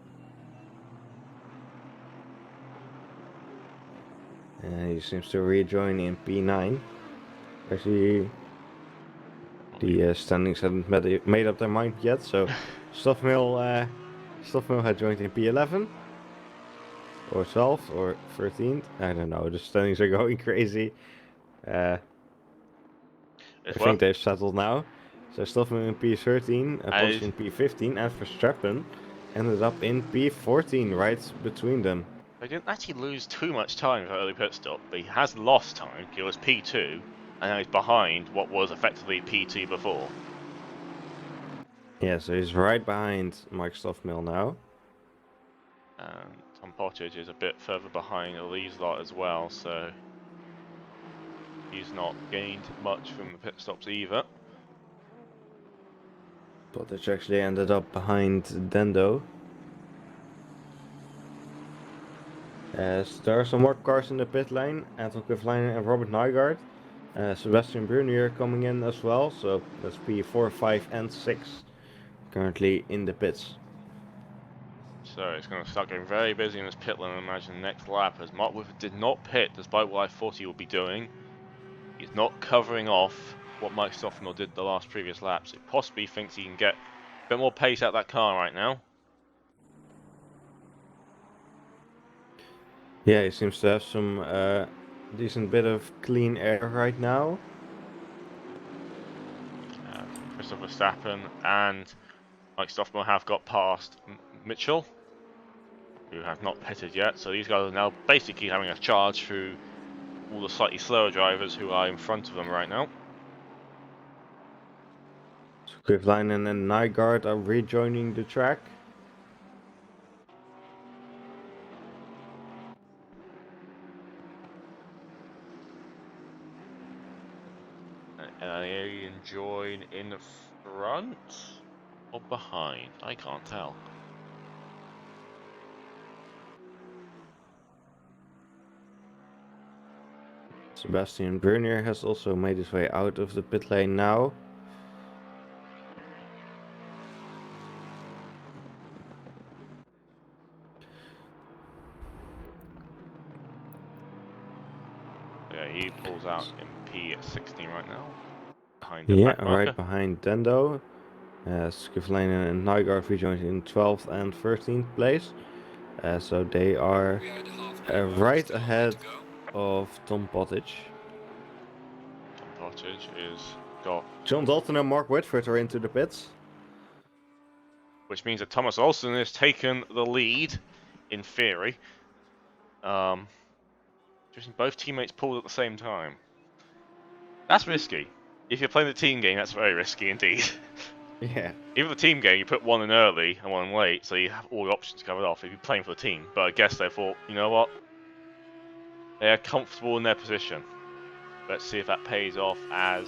And he seems to rejoin in P9. Actually, the standings haven't made up their mind yet, so Stoffmel had joined in P11 or 12th or 13th. I don't know. The standings are going crazy. I It's think worth. they've settled now. So Stoffmel in P13, Potts in P15, and Verstappen ended up in P14, right between them. They didn't actually lose too much time with that early pit stop, but he has lost time. He was P2, and now he's behind what was effectively P2 before. Yeah, so he's right behind Mike Stoffmel now. And Tom Pottage is a bit further behind Lee's lot as well, so he's not gained much from the pit stops either. Pottage actually ended up behind Dendo. As there are some more cars in the pit lane, Anton Kovalainen and Robert Nygaard. Sebastian Brunier coming in as well, so that's P4, 5 and 6 currently in the pits. So it's going to start getting very busy in this pit lane, I imagine, next lap, as Mark Whitford did not pit, despite what I thought he would be doing. He's not covering off what Mike Stoffmel did the last previous laps. He possibly thinks he can get a bit more pace out of that car right now. Yeah, he seems to have some decent bit of clean air right now. Christopher Verstappen and Mike Stoffmel have got past Mitchell, who have not pitted yet. So these guys are now basically having a charge through all the slightly slower drivers who are in front of them right now. So Kovalainen and Nygaard are rejoining the track. Alien join in the front or behind? I can't tell. Sebastian Brunier has also made his way out of the pit lane now. Yeah, he pulls out in P16 right now, behind the Yeah, back right marker. behind Dendo. Kovalainen and Nygaard rejoined in 12th and 13th place. So they are right ahead of Tom Pottage. Tom Pottage is got, John Dalton and Mark Whitford are into the pits. which means that Thomas Olsen has taken the lead, in theory. Just both teammates pulled at the same time. That's risky. If you're playing the team game, that's very risky indeed. Yeah. Even the team game, you put one in early and one in late, so you have all the options covered off if you're playing for the team. But I guess they thought, you know what? They're comfortable in their position. Let's see if that pays off, as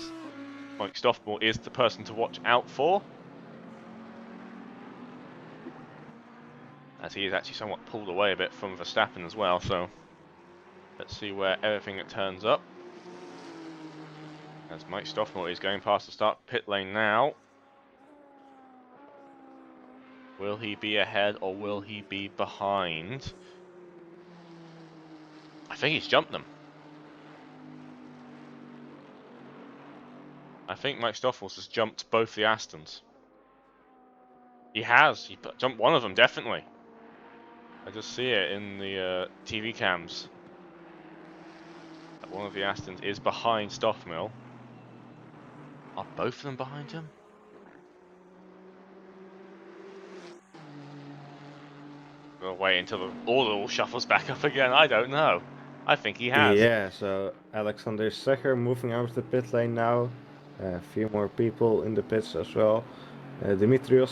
Mike Stoffmel is the person to watch out for, as he is actually somewhat pulled away a bit from Verstappen as well. So let's see where everything turns up, as Mike Stoffmel is going past the start pit lane now. Will he be ahead or will he be behind? I think he's jumped them. I think Mike Stoffels has jumped both the Astons. He has. He jumped one of them, definitely. I just see it in the TV cams. That one of the Astons is behind Stoffmill. Are both of them behind him? We'll wait until the order all shuffles back up again. I don't know. I think he has. Yeah, so Alexander Secher moving out of the pit lane now. A few more people in the pits as well. Dimitrios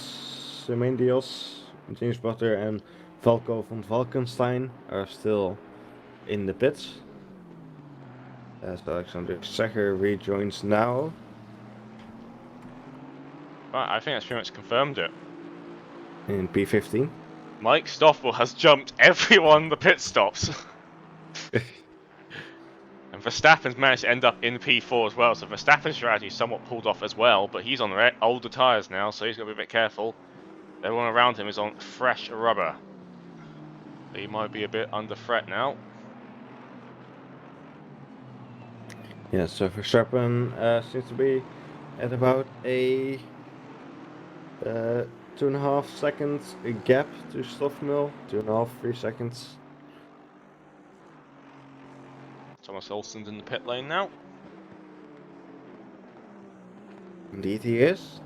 Semendios, James Butter, and Valko von Valkenstein are still in the pits. As Alexander Secher rejoins now. Right, I think that's pretty much confirmed it. In P15. Mike Stoffel has jumped everyone the pit stops. And Verstappen's managed to end up in P4 as well, so Verstappen's strategy somewhat pulled off as well, but he's on older tyres now, so he's got to be a bit careful. Everyone around him is on fresh rubber. He might be a bit under threat now. Yeah, so Verstappen seems to be at about a 2.5 seconds gap to Stoffmill. 2.5, 3 seconds. Thomas Olsen's in the pit lane now. Indeed he is.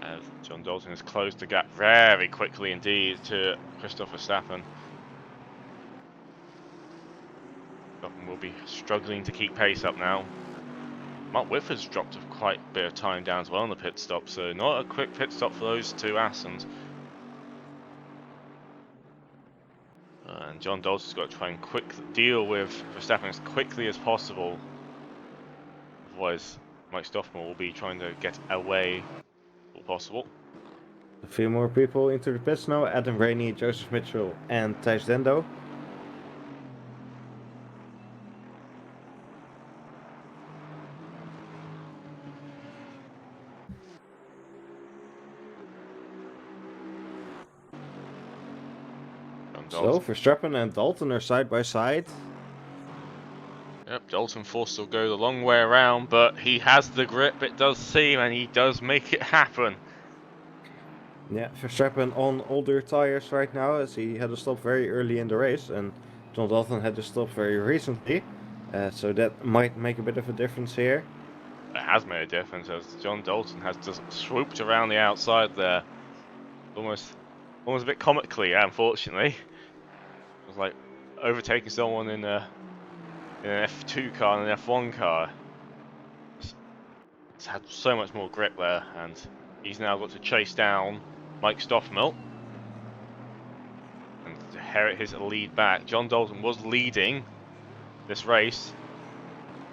As John Dalton has closed the gap very quickly indeed to Christoph Verstappen. Verstappen will be struggling to keep pace up now. Mark Whitford's dropped quite a bit of time down as well in the pit stop, so not a quick pit stop for those two Astons. And John Dalton's got to try and deal with Verstappen as quickly as possible. Otherwise, Mike Stoffman will be trying to get away if possible. A few more people into the pits now. Adam Rainey, Joseph Mitchell, and Thijs Dendo. So Verstappen and Dalton are side by side. Yep, Dalton forced to go the long way around, but he has the grip, it does seem, and he does make it happen. Yeah, Verstappen on older tires right now, as he had to stop very early in the race, and John Dalton had to stop very recently. So that might make a bit of a difference here. It has made a difference, as John Dalton has just swooped around the outside there. Almost a bit comically, unfortunately. It was like overtaking someone in an F2 car and an F1 car. It's had so much more grip there, and he's now got to chase down Mike Stoffmill and to inherit his lead back. John Dalton was leading this race,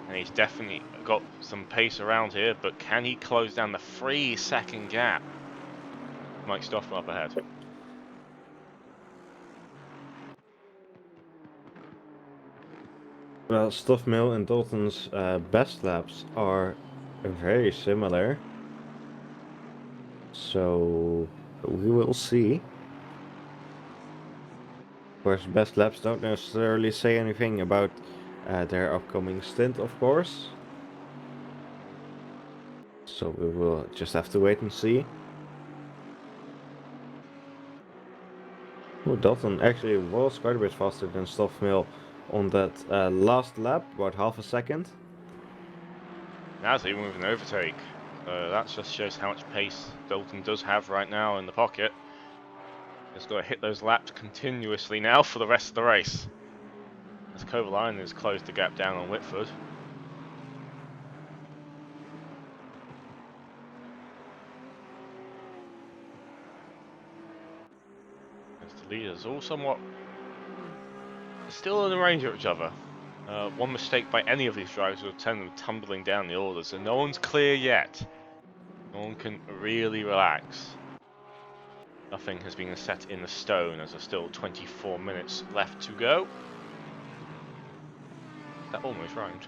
and he's definitely got some pace around here, but can he close down the 3-second gap? Mike Stoffmill up ahead. Well, Stoffmill and Dalton's best laps are very similar. So we will see. Of course, best laps don't necessarily say anything about their upcoming stint, of course. So we will just have to wait and see. Oh, Dalton actually was quite a bit faster than Stoffmill on that last lap, about half a second. That's even with an overtake. That just shows how much pace Dalton does have right now in the pocket. He's got to hit those laps continuously now for the rest of the race. As Kovalainen has closed the gap down on Whitford. As the leaders all somewhat still in the range of each other. One mistake by any of these drivers will send them tumbling down the order, so no one's clear yet. No one can really relax. Nothing has been set in the stone, as there's still 24 minutes left to go. That almost rhymed.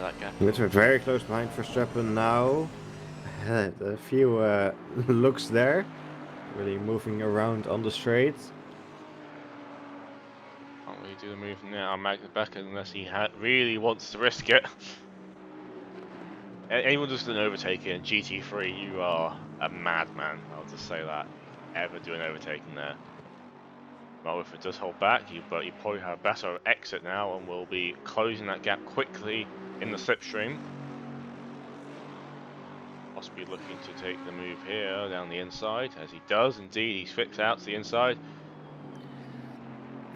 that gap. We're very close behind Verstappen now. A few looks there. Really moving around on the straight. Can't really do the move now, Magnus back unless he really wants to risk it. Anyone does an overtake in GT3, you are a madman. I'll just say that. Ever do an overtaking there. Well, if it does hold back, but you probably have a better exit now and will be closing that gap quickly in the slipstream. Possibly looking to take the move here down the inside, as he does indeed. He flips out to the inside.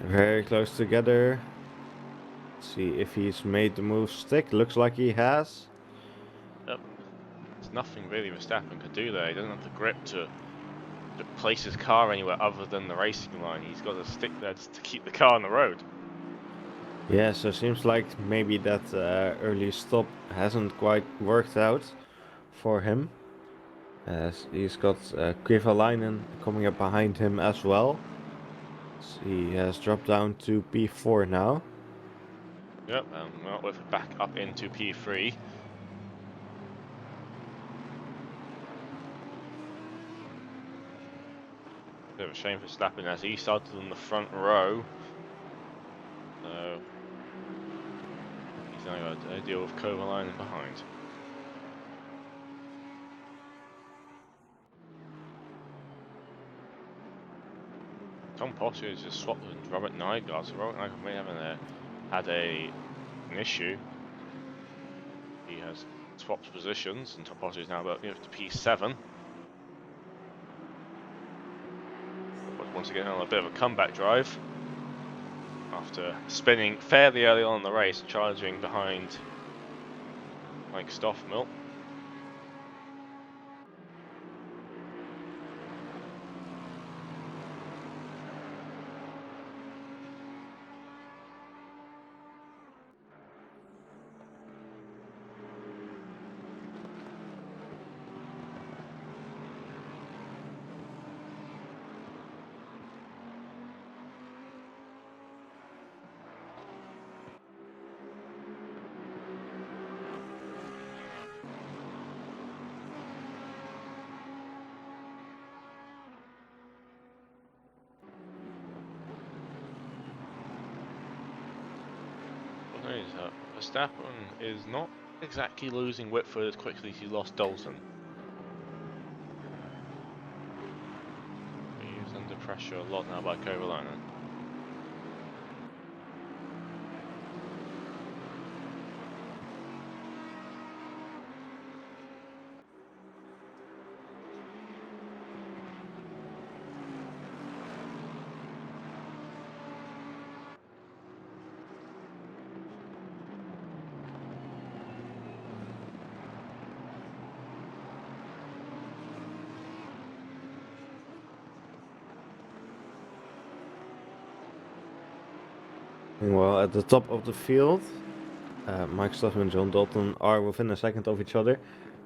Very close together. See if he's made the move stick. Looks like he has. Yep. There's nothing really Verstappen could do there. He doesn't have the grip to place his car anywhere other than the racing line. He's got to stick there just to keep the car on the road. Yeah, so it seems like maybe that early stop hasn't quite worked out for him. As he's got Kovalainen coming up behind him as well. So he has dropped down to P4 now. Yep, well, with it back up into P3. Bit of a shame for Verstappen as he started on the front row. So he's now got to deal with Kovalainen behind. Tom Potter has just swapped with Robert Nygaard, so Robert Nygaard may have had an issue. He has swapped positions, and Tom Potter is now about to P7. But once again on a bit of a comeback drive after spinning fairly early on in the race, charging behind Mike Stoffmill. Verstappen is not exactly losing Whitford as quickly as he lost Dalton. He is under pressure a lot now by Kovalainen. Well, at the top of the field, Mike Stoffman and John Dalton are within a second of each other,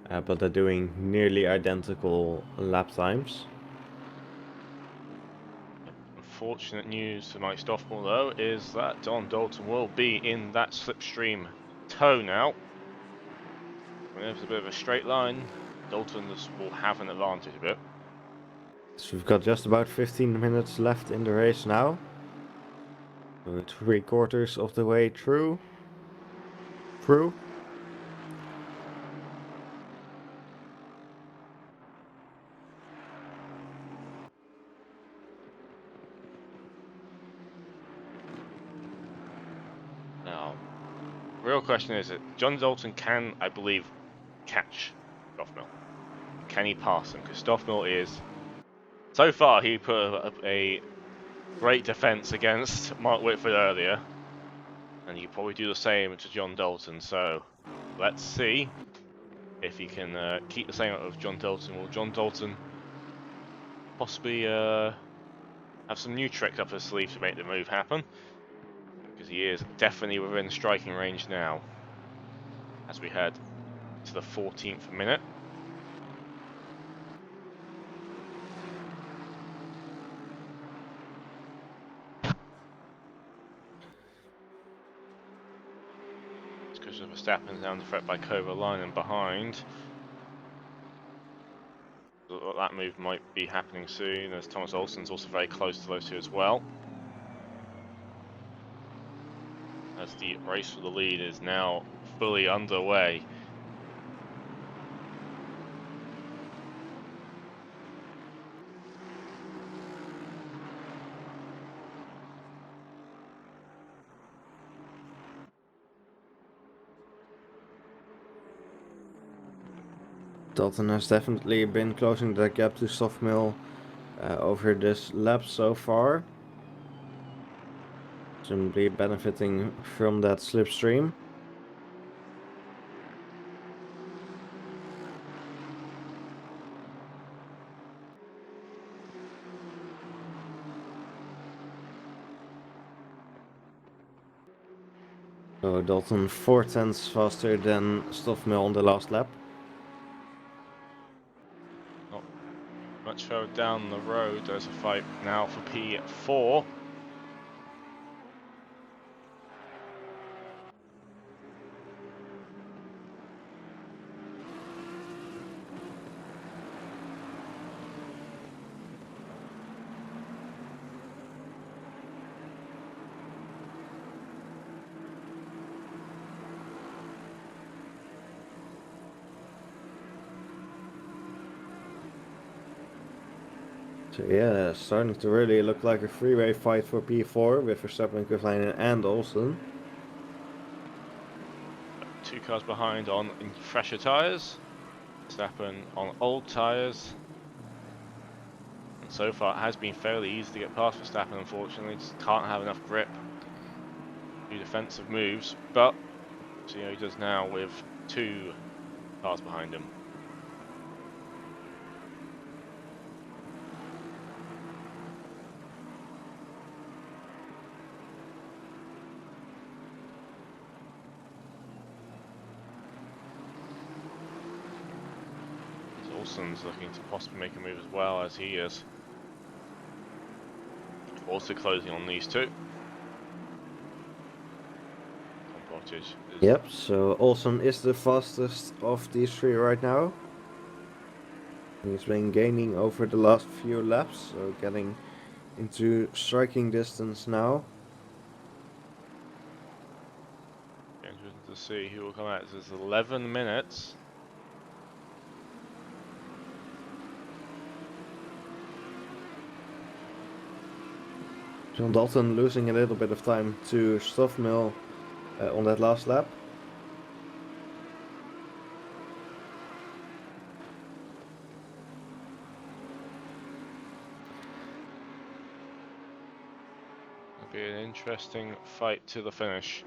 but they're doing nearly identical lap times. Unfortunate news for Mike Stoffmill though is that Don Dalton will be in that slipstream tow now. When there's a bit of a straight line, Dalton will have an advantage a bit. So we've got just about 15 minutes left in the race now. We're 3/4 of the way through. Now, real question is that John Dalton can, I believe, catch Stoffmill. Can he pass him? Because Stoffmill is, so far he put up a great defense against Mark Whitford earlier, and he could probably do the same to John Dalton. So let's see if he can keep the same out of John Dalton. Will John Dalton possibly have some new tricks up his sleeve to make the move happen? Because he is definitely within striking range now as we head to the 14th minute. Because of a Verstappen's now under threat by Kovalainen behind. That move might be happening soon, as Thomas Olsson's also very close to those two as well. As the race for the lead is now fully underway. Dalton has definitely been closing the gap to Stoffmill over this lap so far. Simply benefiting from that slipstream. So Dalton 4/10 faster than Stoffmill on the last lap. Not much further down the road, there's a fight now for P4. So yeah, starting to really look like a three-way fight for P4 with Verstappen, Kovalainen and Olsson. 2 cars behind on fresher tyres. Verstappen on old tyres. And so far it has been fairly easy to get past Verstappen, unfortunately. Just can't have enough grip to do defensive moves. But see how he does now with 2 cars behind him. Olsson's looking to possibly make a move as well, as he is also closing on these two. Yep, so Olsson is the fastest of these three right now. He's been gaining over the last few laps, so getting into striking distance now. Interesting to see who will come out. This is 11 minutes. John Dalton losing a little bit of time to Stoffmill on that last lap. It'll be an interesting fight to the finish.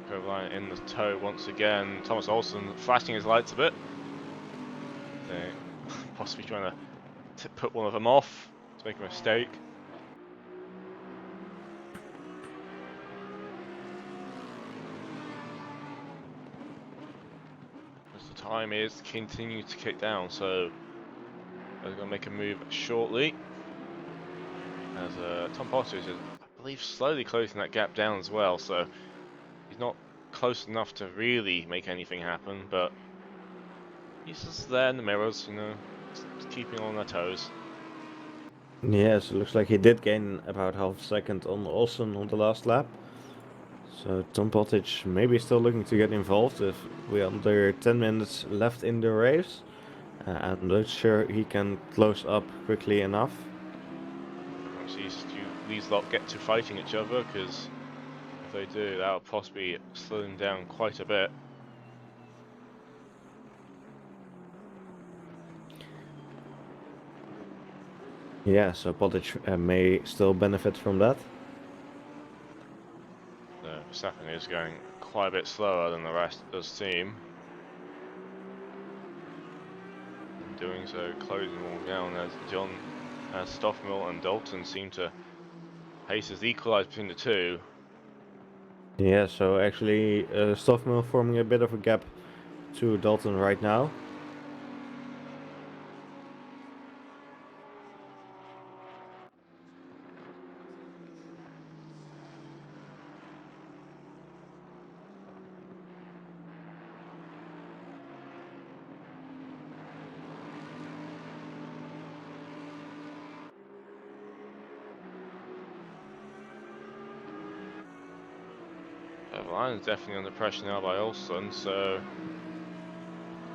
Kovalainen in the tow once again. Thomas Olsson flashing his lights a bit. Possibly trying to put one of them off, to make a mistake. As the time is continuing to kick down, so they're going to make a move shortly. As Tom Potter is, I believe, slowly closing that gap down as well, so he's not close enough to really make anything happen, but he's just there in the mirrors, you know, just keeping on their toes. Yes, it looks like he did gain about half a second on Olsson on the last lap. So Tom Pottage maybe still looking to get involved if we're under 10 minutes left in the race. I'm not sure he can close up quickly enough. These lot get to fighting each other, because if they do, that'll possibly slow them down quite a bit. Yeah, so Pottage may still benefit from that. Verstappen is going quite a bit slower than the rest of the team. In doing so, closing all down as Stoffmill and Dalton seem to paces equalise between the two. Yeah, so actually, Stoffmill forming a bit of a gap to Dalton right now. The line is definitely under pressure now by Olsen, so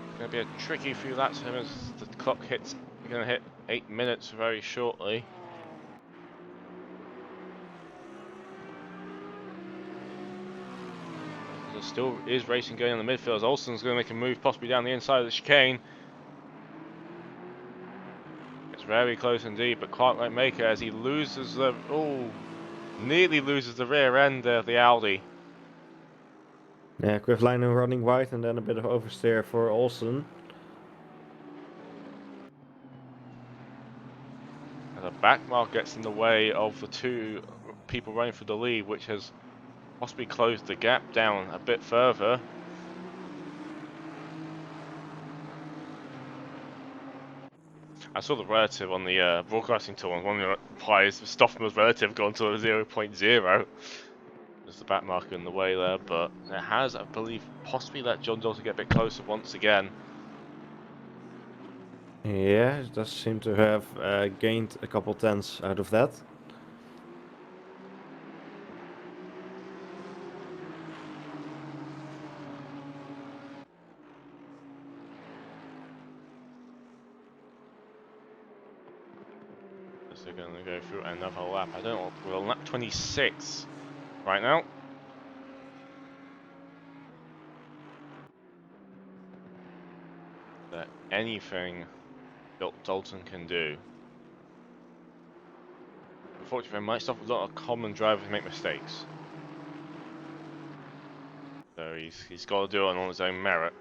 it's going to be a tricky few laps for him as the clock hits. We're going to hit 8 minutes very shortly. There still is racing going on the midfield. Olsen's going to make a move possibly down the inside of the chicane. It's very close indeed, but can't quite make it as he loses the... Oh, nearly loses the rear end of the Audi. Yeah, Quifflinen running wide and then a bit of oversteer for Olsen. And the back mark gets in the way of the two people running for the lead, which has possibly closed the gap down a bit further. I saw the relative on the broadcasting tool, and one of the replies, Stoffman's relative gone to a 0.0. There's the back marker in the way there, but it has, I believe, possibly let John Dalton get a bit closer once again. Yeah, it does seem to have gained a couple tenths out of that. They're going to go through another lap. I don't know, we're on lap 26 right now. Is there anything Dalton can do? Unfortunately, might stop a lot of common drivers make mistakes. So he's got to do it on his own merit.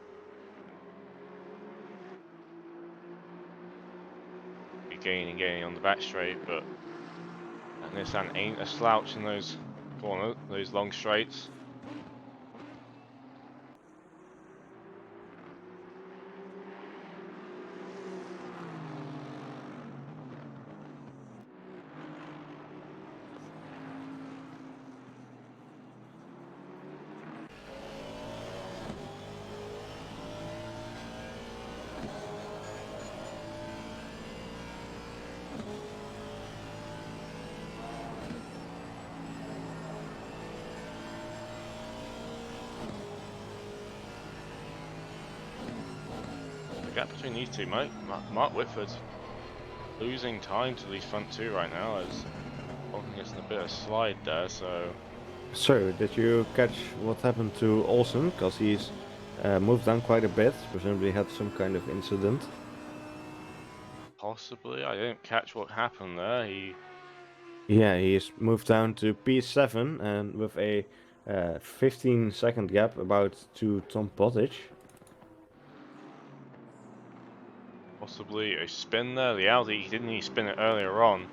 Be gaining on the back straight, but that Nissan ain't a slouch in those corners, those long straights. The gap between these two, Mark Whitford's losing time to these front two right now as Dalton gets in a bit of slide there, so... So, did you catch what happened to Olsen? Because he's moved down quite a bit, presumably had some kind of incident. Possibly, I didn't catch what happened there. Yeah, he's moved down to P7 and with a 15-second gap about to Tom Pottage. Possibly a spin there. The Audi didn't he spin it earlier on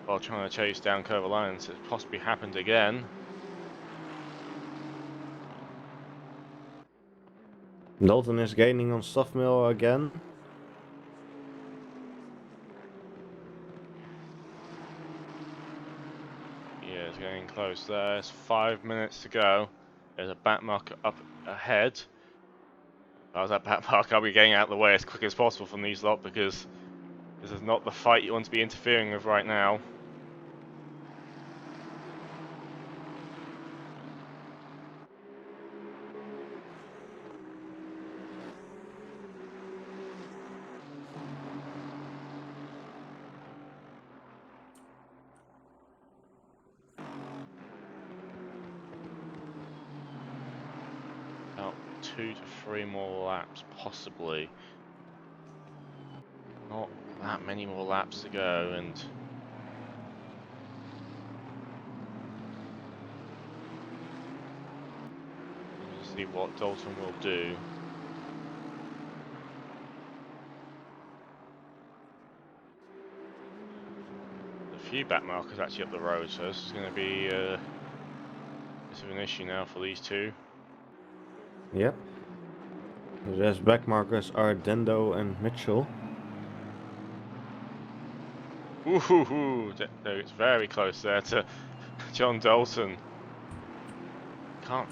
while trying to chase down Curve Alliance. It possibly happened again. Dalton is gaining on Stoffmill again. Yeah, it's getting close there. It's 5 minutes to go. There's a back marker up ahead. How's that back marker? I'll be getting out of the way as quick as possible from these lot because this is not the fight you want to be interfering with right now. About 2 to 3 more laps, possibly. Not that many more laps to go, and we'll see what Dalton will do. A few back markers actually up the road, so this is going to be bit of an issue now for these two. Yep. So there's back markers are Dendo and Mitchell. Ooh, it's very close there to John Dalton. Can't.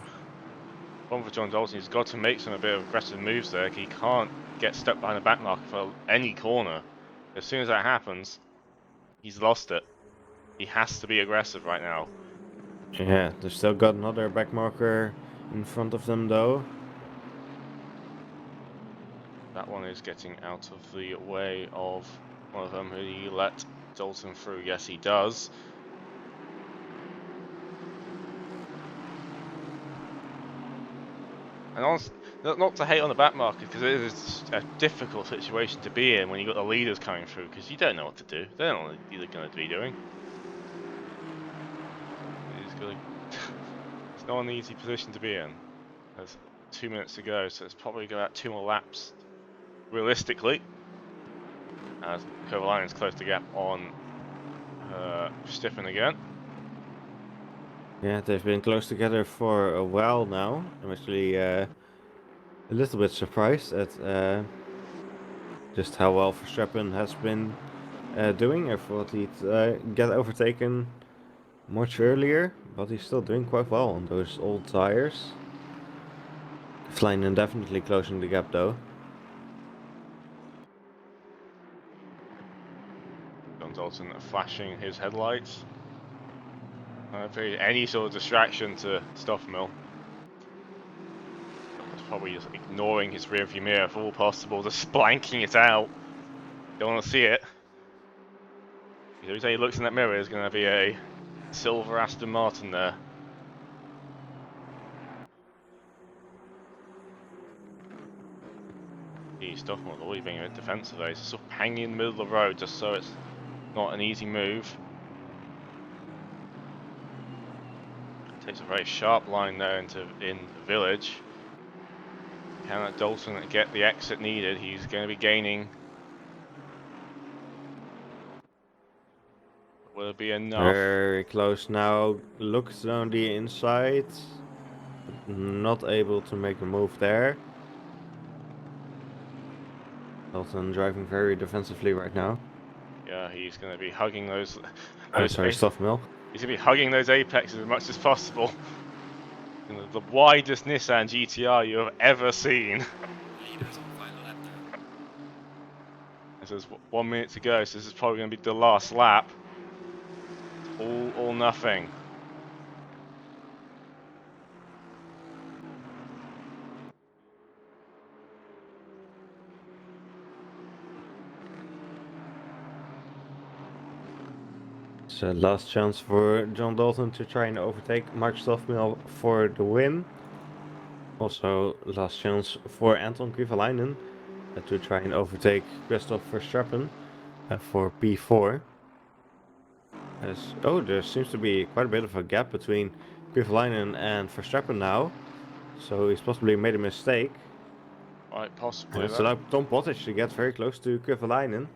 One for John Dalton, he's got to make some a bit of aggressive moves there. He can't get stuck behind the back marker for any corner. As soon as that happens, he's lost it. He has to be aggressive right now. Yeah, they've still got another back marker in front of them though. That one is getting out of the way of one of them. Who he let Dalton through? Yes, he does. And honestly, not to hate on the back marker, because it is a difficult situation to be in when you've got the leaders coming through, because you don't know what to do. They don't know what they're going to be doing. It's not an easy position to be in. There's 2 minutes to go, so it's probably going to 2 more laps, realistically. As Kovalainen's closed the gap on Stiffen again. Yeah, they've been close together for a while now. I'm actually a little bit surprised at just how well Verstappen has been doing. I thought he'd get overtaken much earlier, but he's still doing quite well on those old tires. Kovalainen definitely closing the gap though. John Dalton flashing his headlights. Any sort of distraction to Stoffmill. He's probably just ignoring his rearview mirror if all possible, just blanking it out. Don't want to see it. Every time he looks in that mirror, there's going to be a silver Aston Martin there. Stoffmill always being a bit defensive there. He's sort of hanging in the middle of the road just so it's not an easy move. Takes a very sharp line there in the village. Can Dalton get the exit needed? He's going to be gaining. Will it be enough? Very close now. Looks on the inside. Not able to make a move there. Dalton driving very defensively right now. Yeah, he's going to be hugging those. Sorry, Stoffmill. He's going to be hugging those apexes as much as possible. The widest Nissan GTR you have ever seen. There's 1 minute to go, so this is probably going to be the last lap. All or nothing. So last chance for John Dalton to try and overtake Mark Stoffmill for the win. Also last chance for Anton Kovalainen to try and overtake Christoph Verstappen for P4. There seems to be quite a bit of a gap between Kovalainen and Verstappen now. So he's possibly made a mistake. Right, possibly. So now Tom Pottage to get very close to Kovalainen.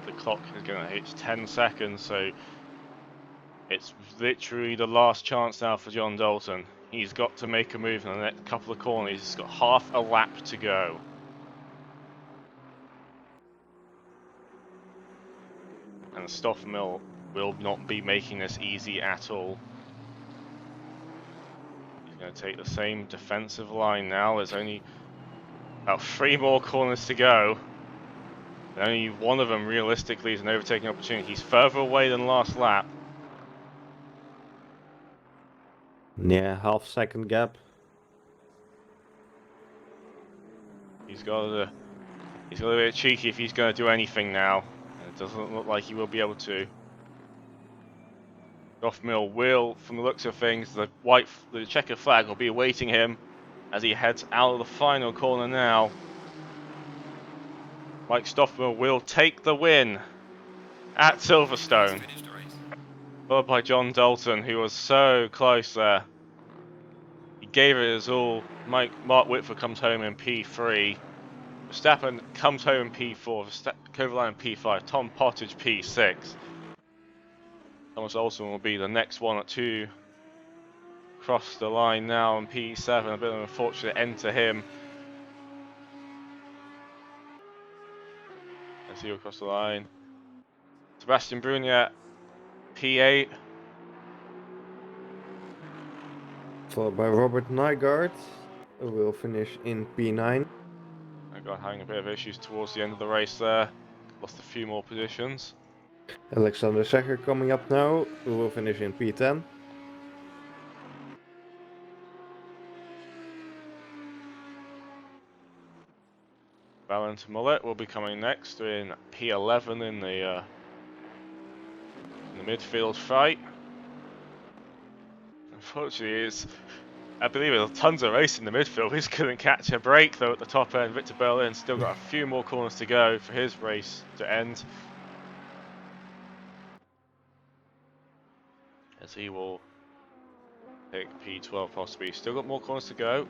The clock is going to hit 10 seconds, so it's literally the last chance now for John Dalton. He's got to make a move in the next couple of corners. He's got half a lap to go. And Stoffmill will not be making this easy at all. He's going to take the same defensive line now. There's only about 3 more corners to go. And only one of them realistically is an overtaking opportunity. He's further away than last lap. Yeah, half-second gap. He's got to be a bit cheeky if he's going to do anything now. It doesn't look like he will be able to. Stoffmill will, from the looks of things, the checker flag will be awaiting him as he heads out of the final corner now. Mike Stoffmill will take the win at Silverstone, followed by John Dalton, who was so close there. He gave it his all. Mark Whitford comes home in P3. Verstappen comes home in P4, Kovalainen P5, Tom Pottage P6. Thomas Olsen will be the next one at 2. Cross the line now on P7, a bit of an unfortunate end to him. Let's see across the line. Sebastian Brunier, P8. Followed by Robert Nygaard, who will finish in P9. I got having a bit of issues towards the end of the race there. Lost a few more positions. Alexander Secher coming up now, who will finish in P10. Valent Mullet will be coming next in P11 in the midfield fight. Unfortunately, I believe there's tons of race in the midfield. He couldn't catch a break though at the top end. Victor Berlin still got a few more corners to go for his race to end. As he will take P12 possibly. Still got more corners to go.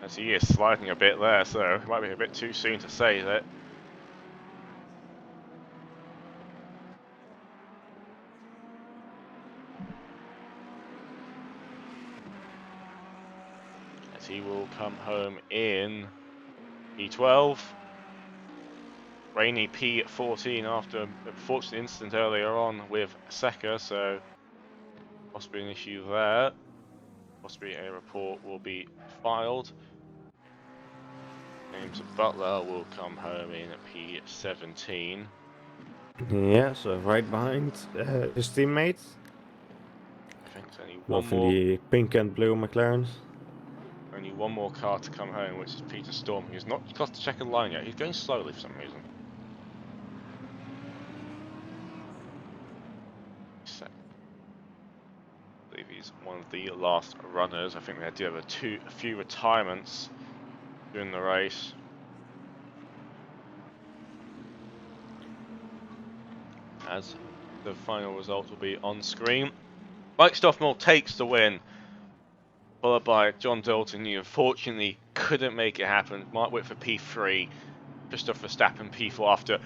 As he is sliding a bit there, so it might be a bit too soon to say that. As he will come home in P12. Rainy P14 after an unfortunate incident earlier on with Secker, so possibly an issue there. Possibly a report will be filed. James Butler will come home in P17. Yeah, so right behind his teammates. I think there's only one Both in more. the pink and blue McLarens. Only one more car to come home, which is Peter Storm, who's not got to check a line yet. He's going slowly for some reason. So, I believe he's one of the last runners. I think they do have a few retirements during the race. As the final result will be on screen. Mike Stoffmore takes the win, followed by John Dalton, who unfortunately couldn't make it happen. Mark Whitford P3, Christoph Verstappen P4 after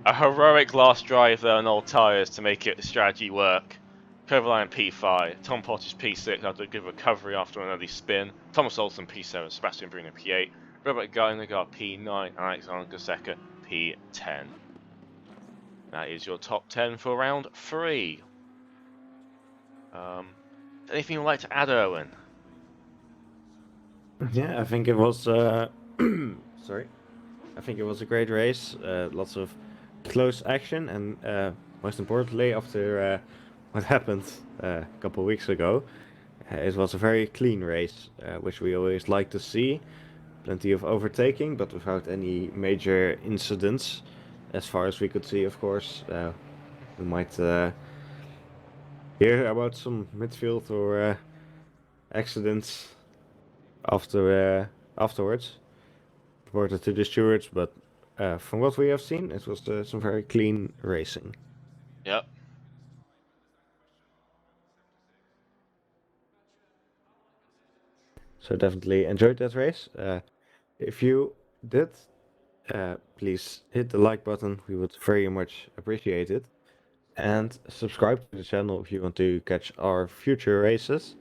a heroic last drive there on old tyres to make it strategy work. Kovalainen P5, Tom Pottage P6 after a good recovery after an early spin. Thomas Olsen P7, Sebastian Brunner P8, Robert Geinegaard P9, and Alexander Gasecka P10. That is your top 10 for round 3. Anything you'd like to add, Owen? Yeah, I think it was. Sorry, I think it was a great race. Lots of close action, and most importantly, after what happened a couple of weeks ago, it was a very clean race, which we always like to see. Plenty of overtaking, but without any major incidents, as far as we could see. Of course, we might hear about some midfield or accidents afterwards, reported to the stewards, but from what we have seen, it was some very clean racing. Yep. So definitely enjoyed that race. If you did, please hit the like button. We would very much appreciate it. And subscribe to the channel if you want to catch our future races.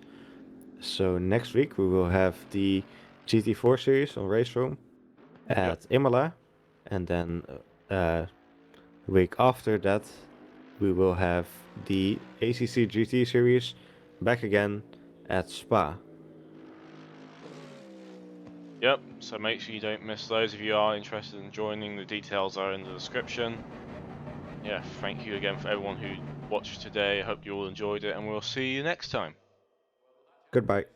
So next week we will have the GT4 series on Race Room at Imola, and then the week after that we will have the ACC GT Series back again at Spa. Yep, so make sure you don't miss those if you are interested in joining. The details are in the description. Yeah, thank you again for everyone who watched today. I hope you all enjoyed it, and we'll see you next time. Goodbye.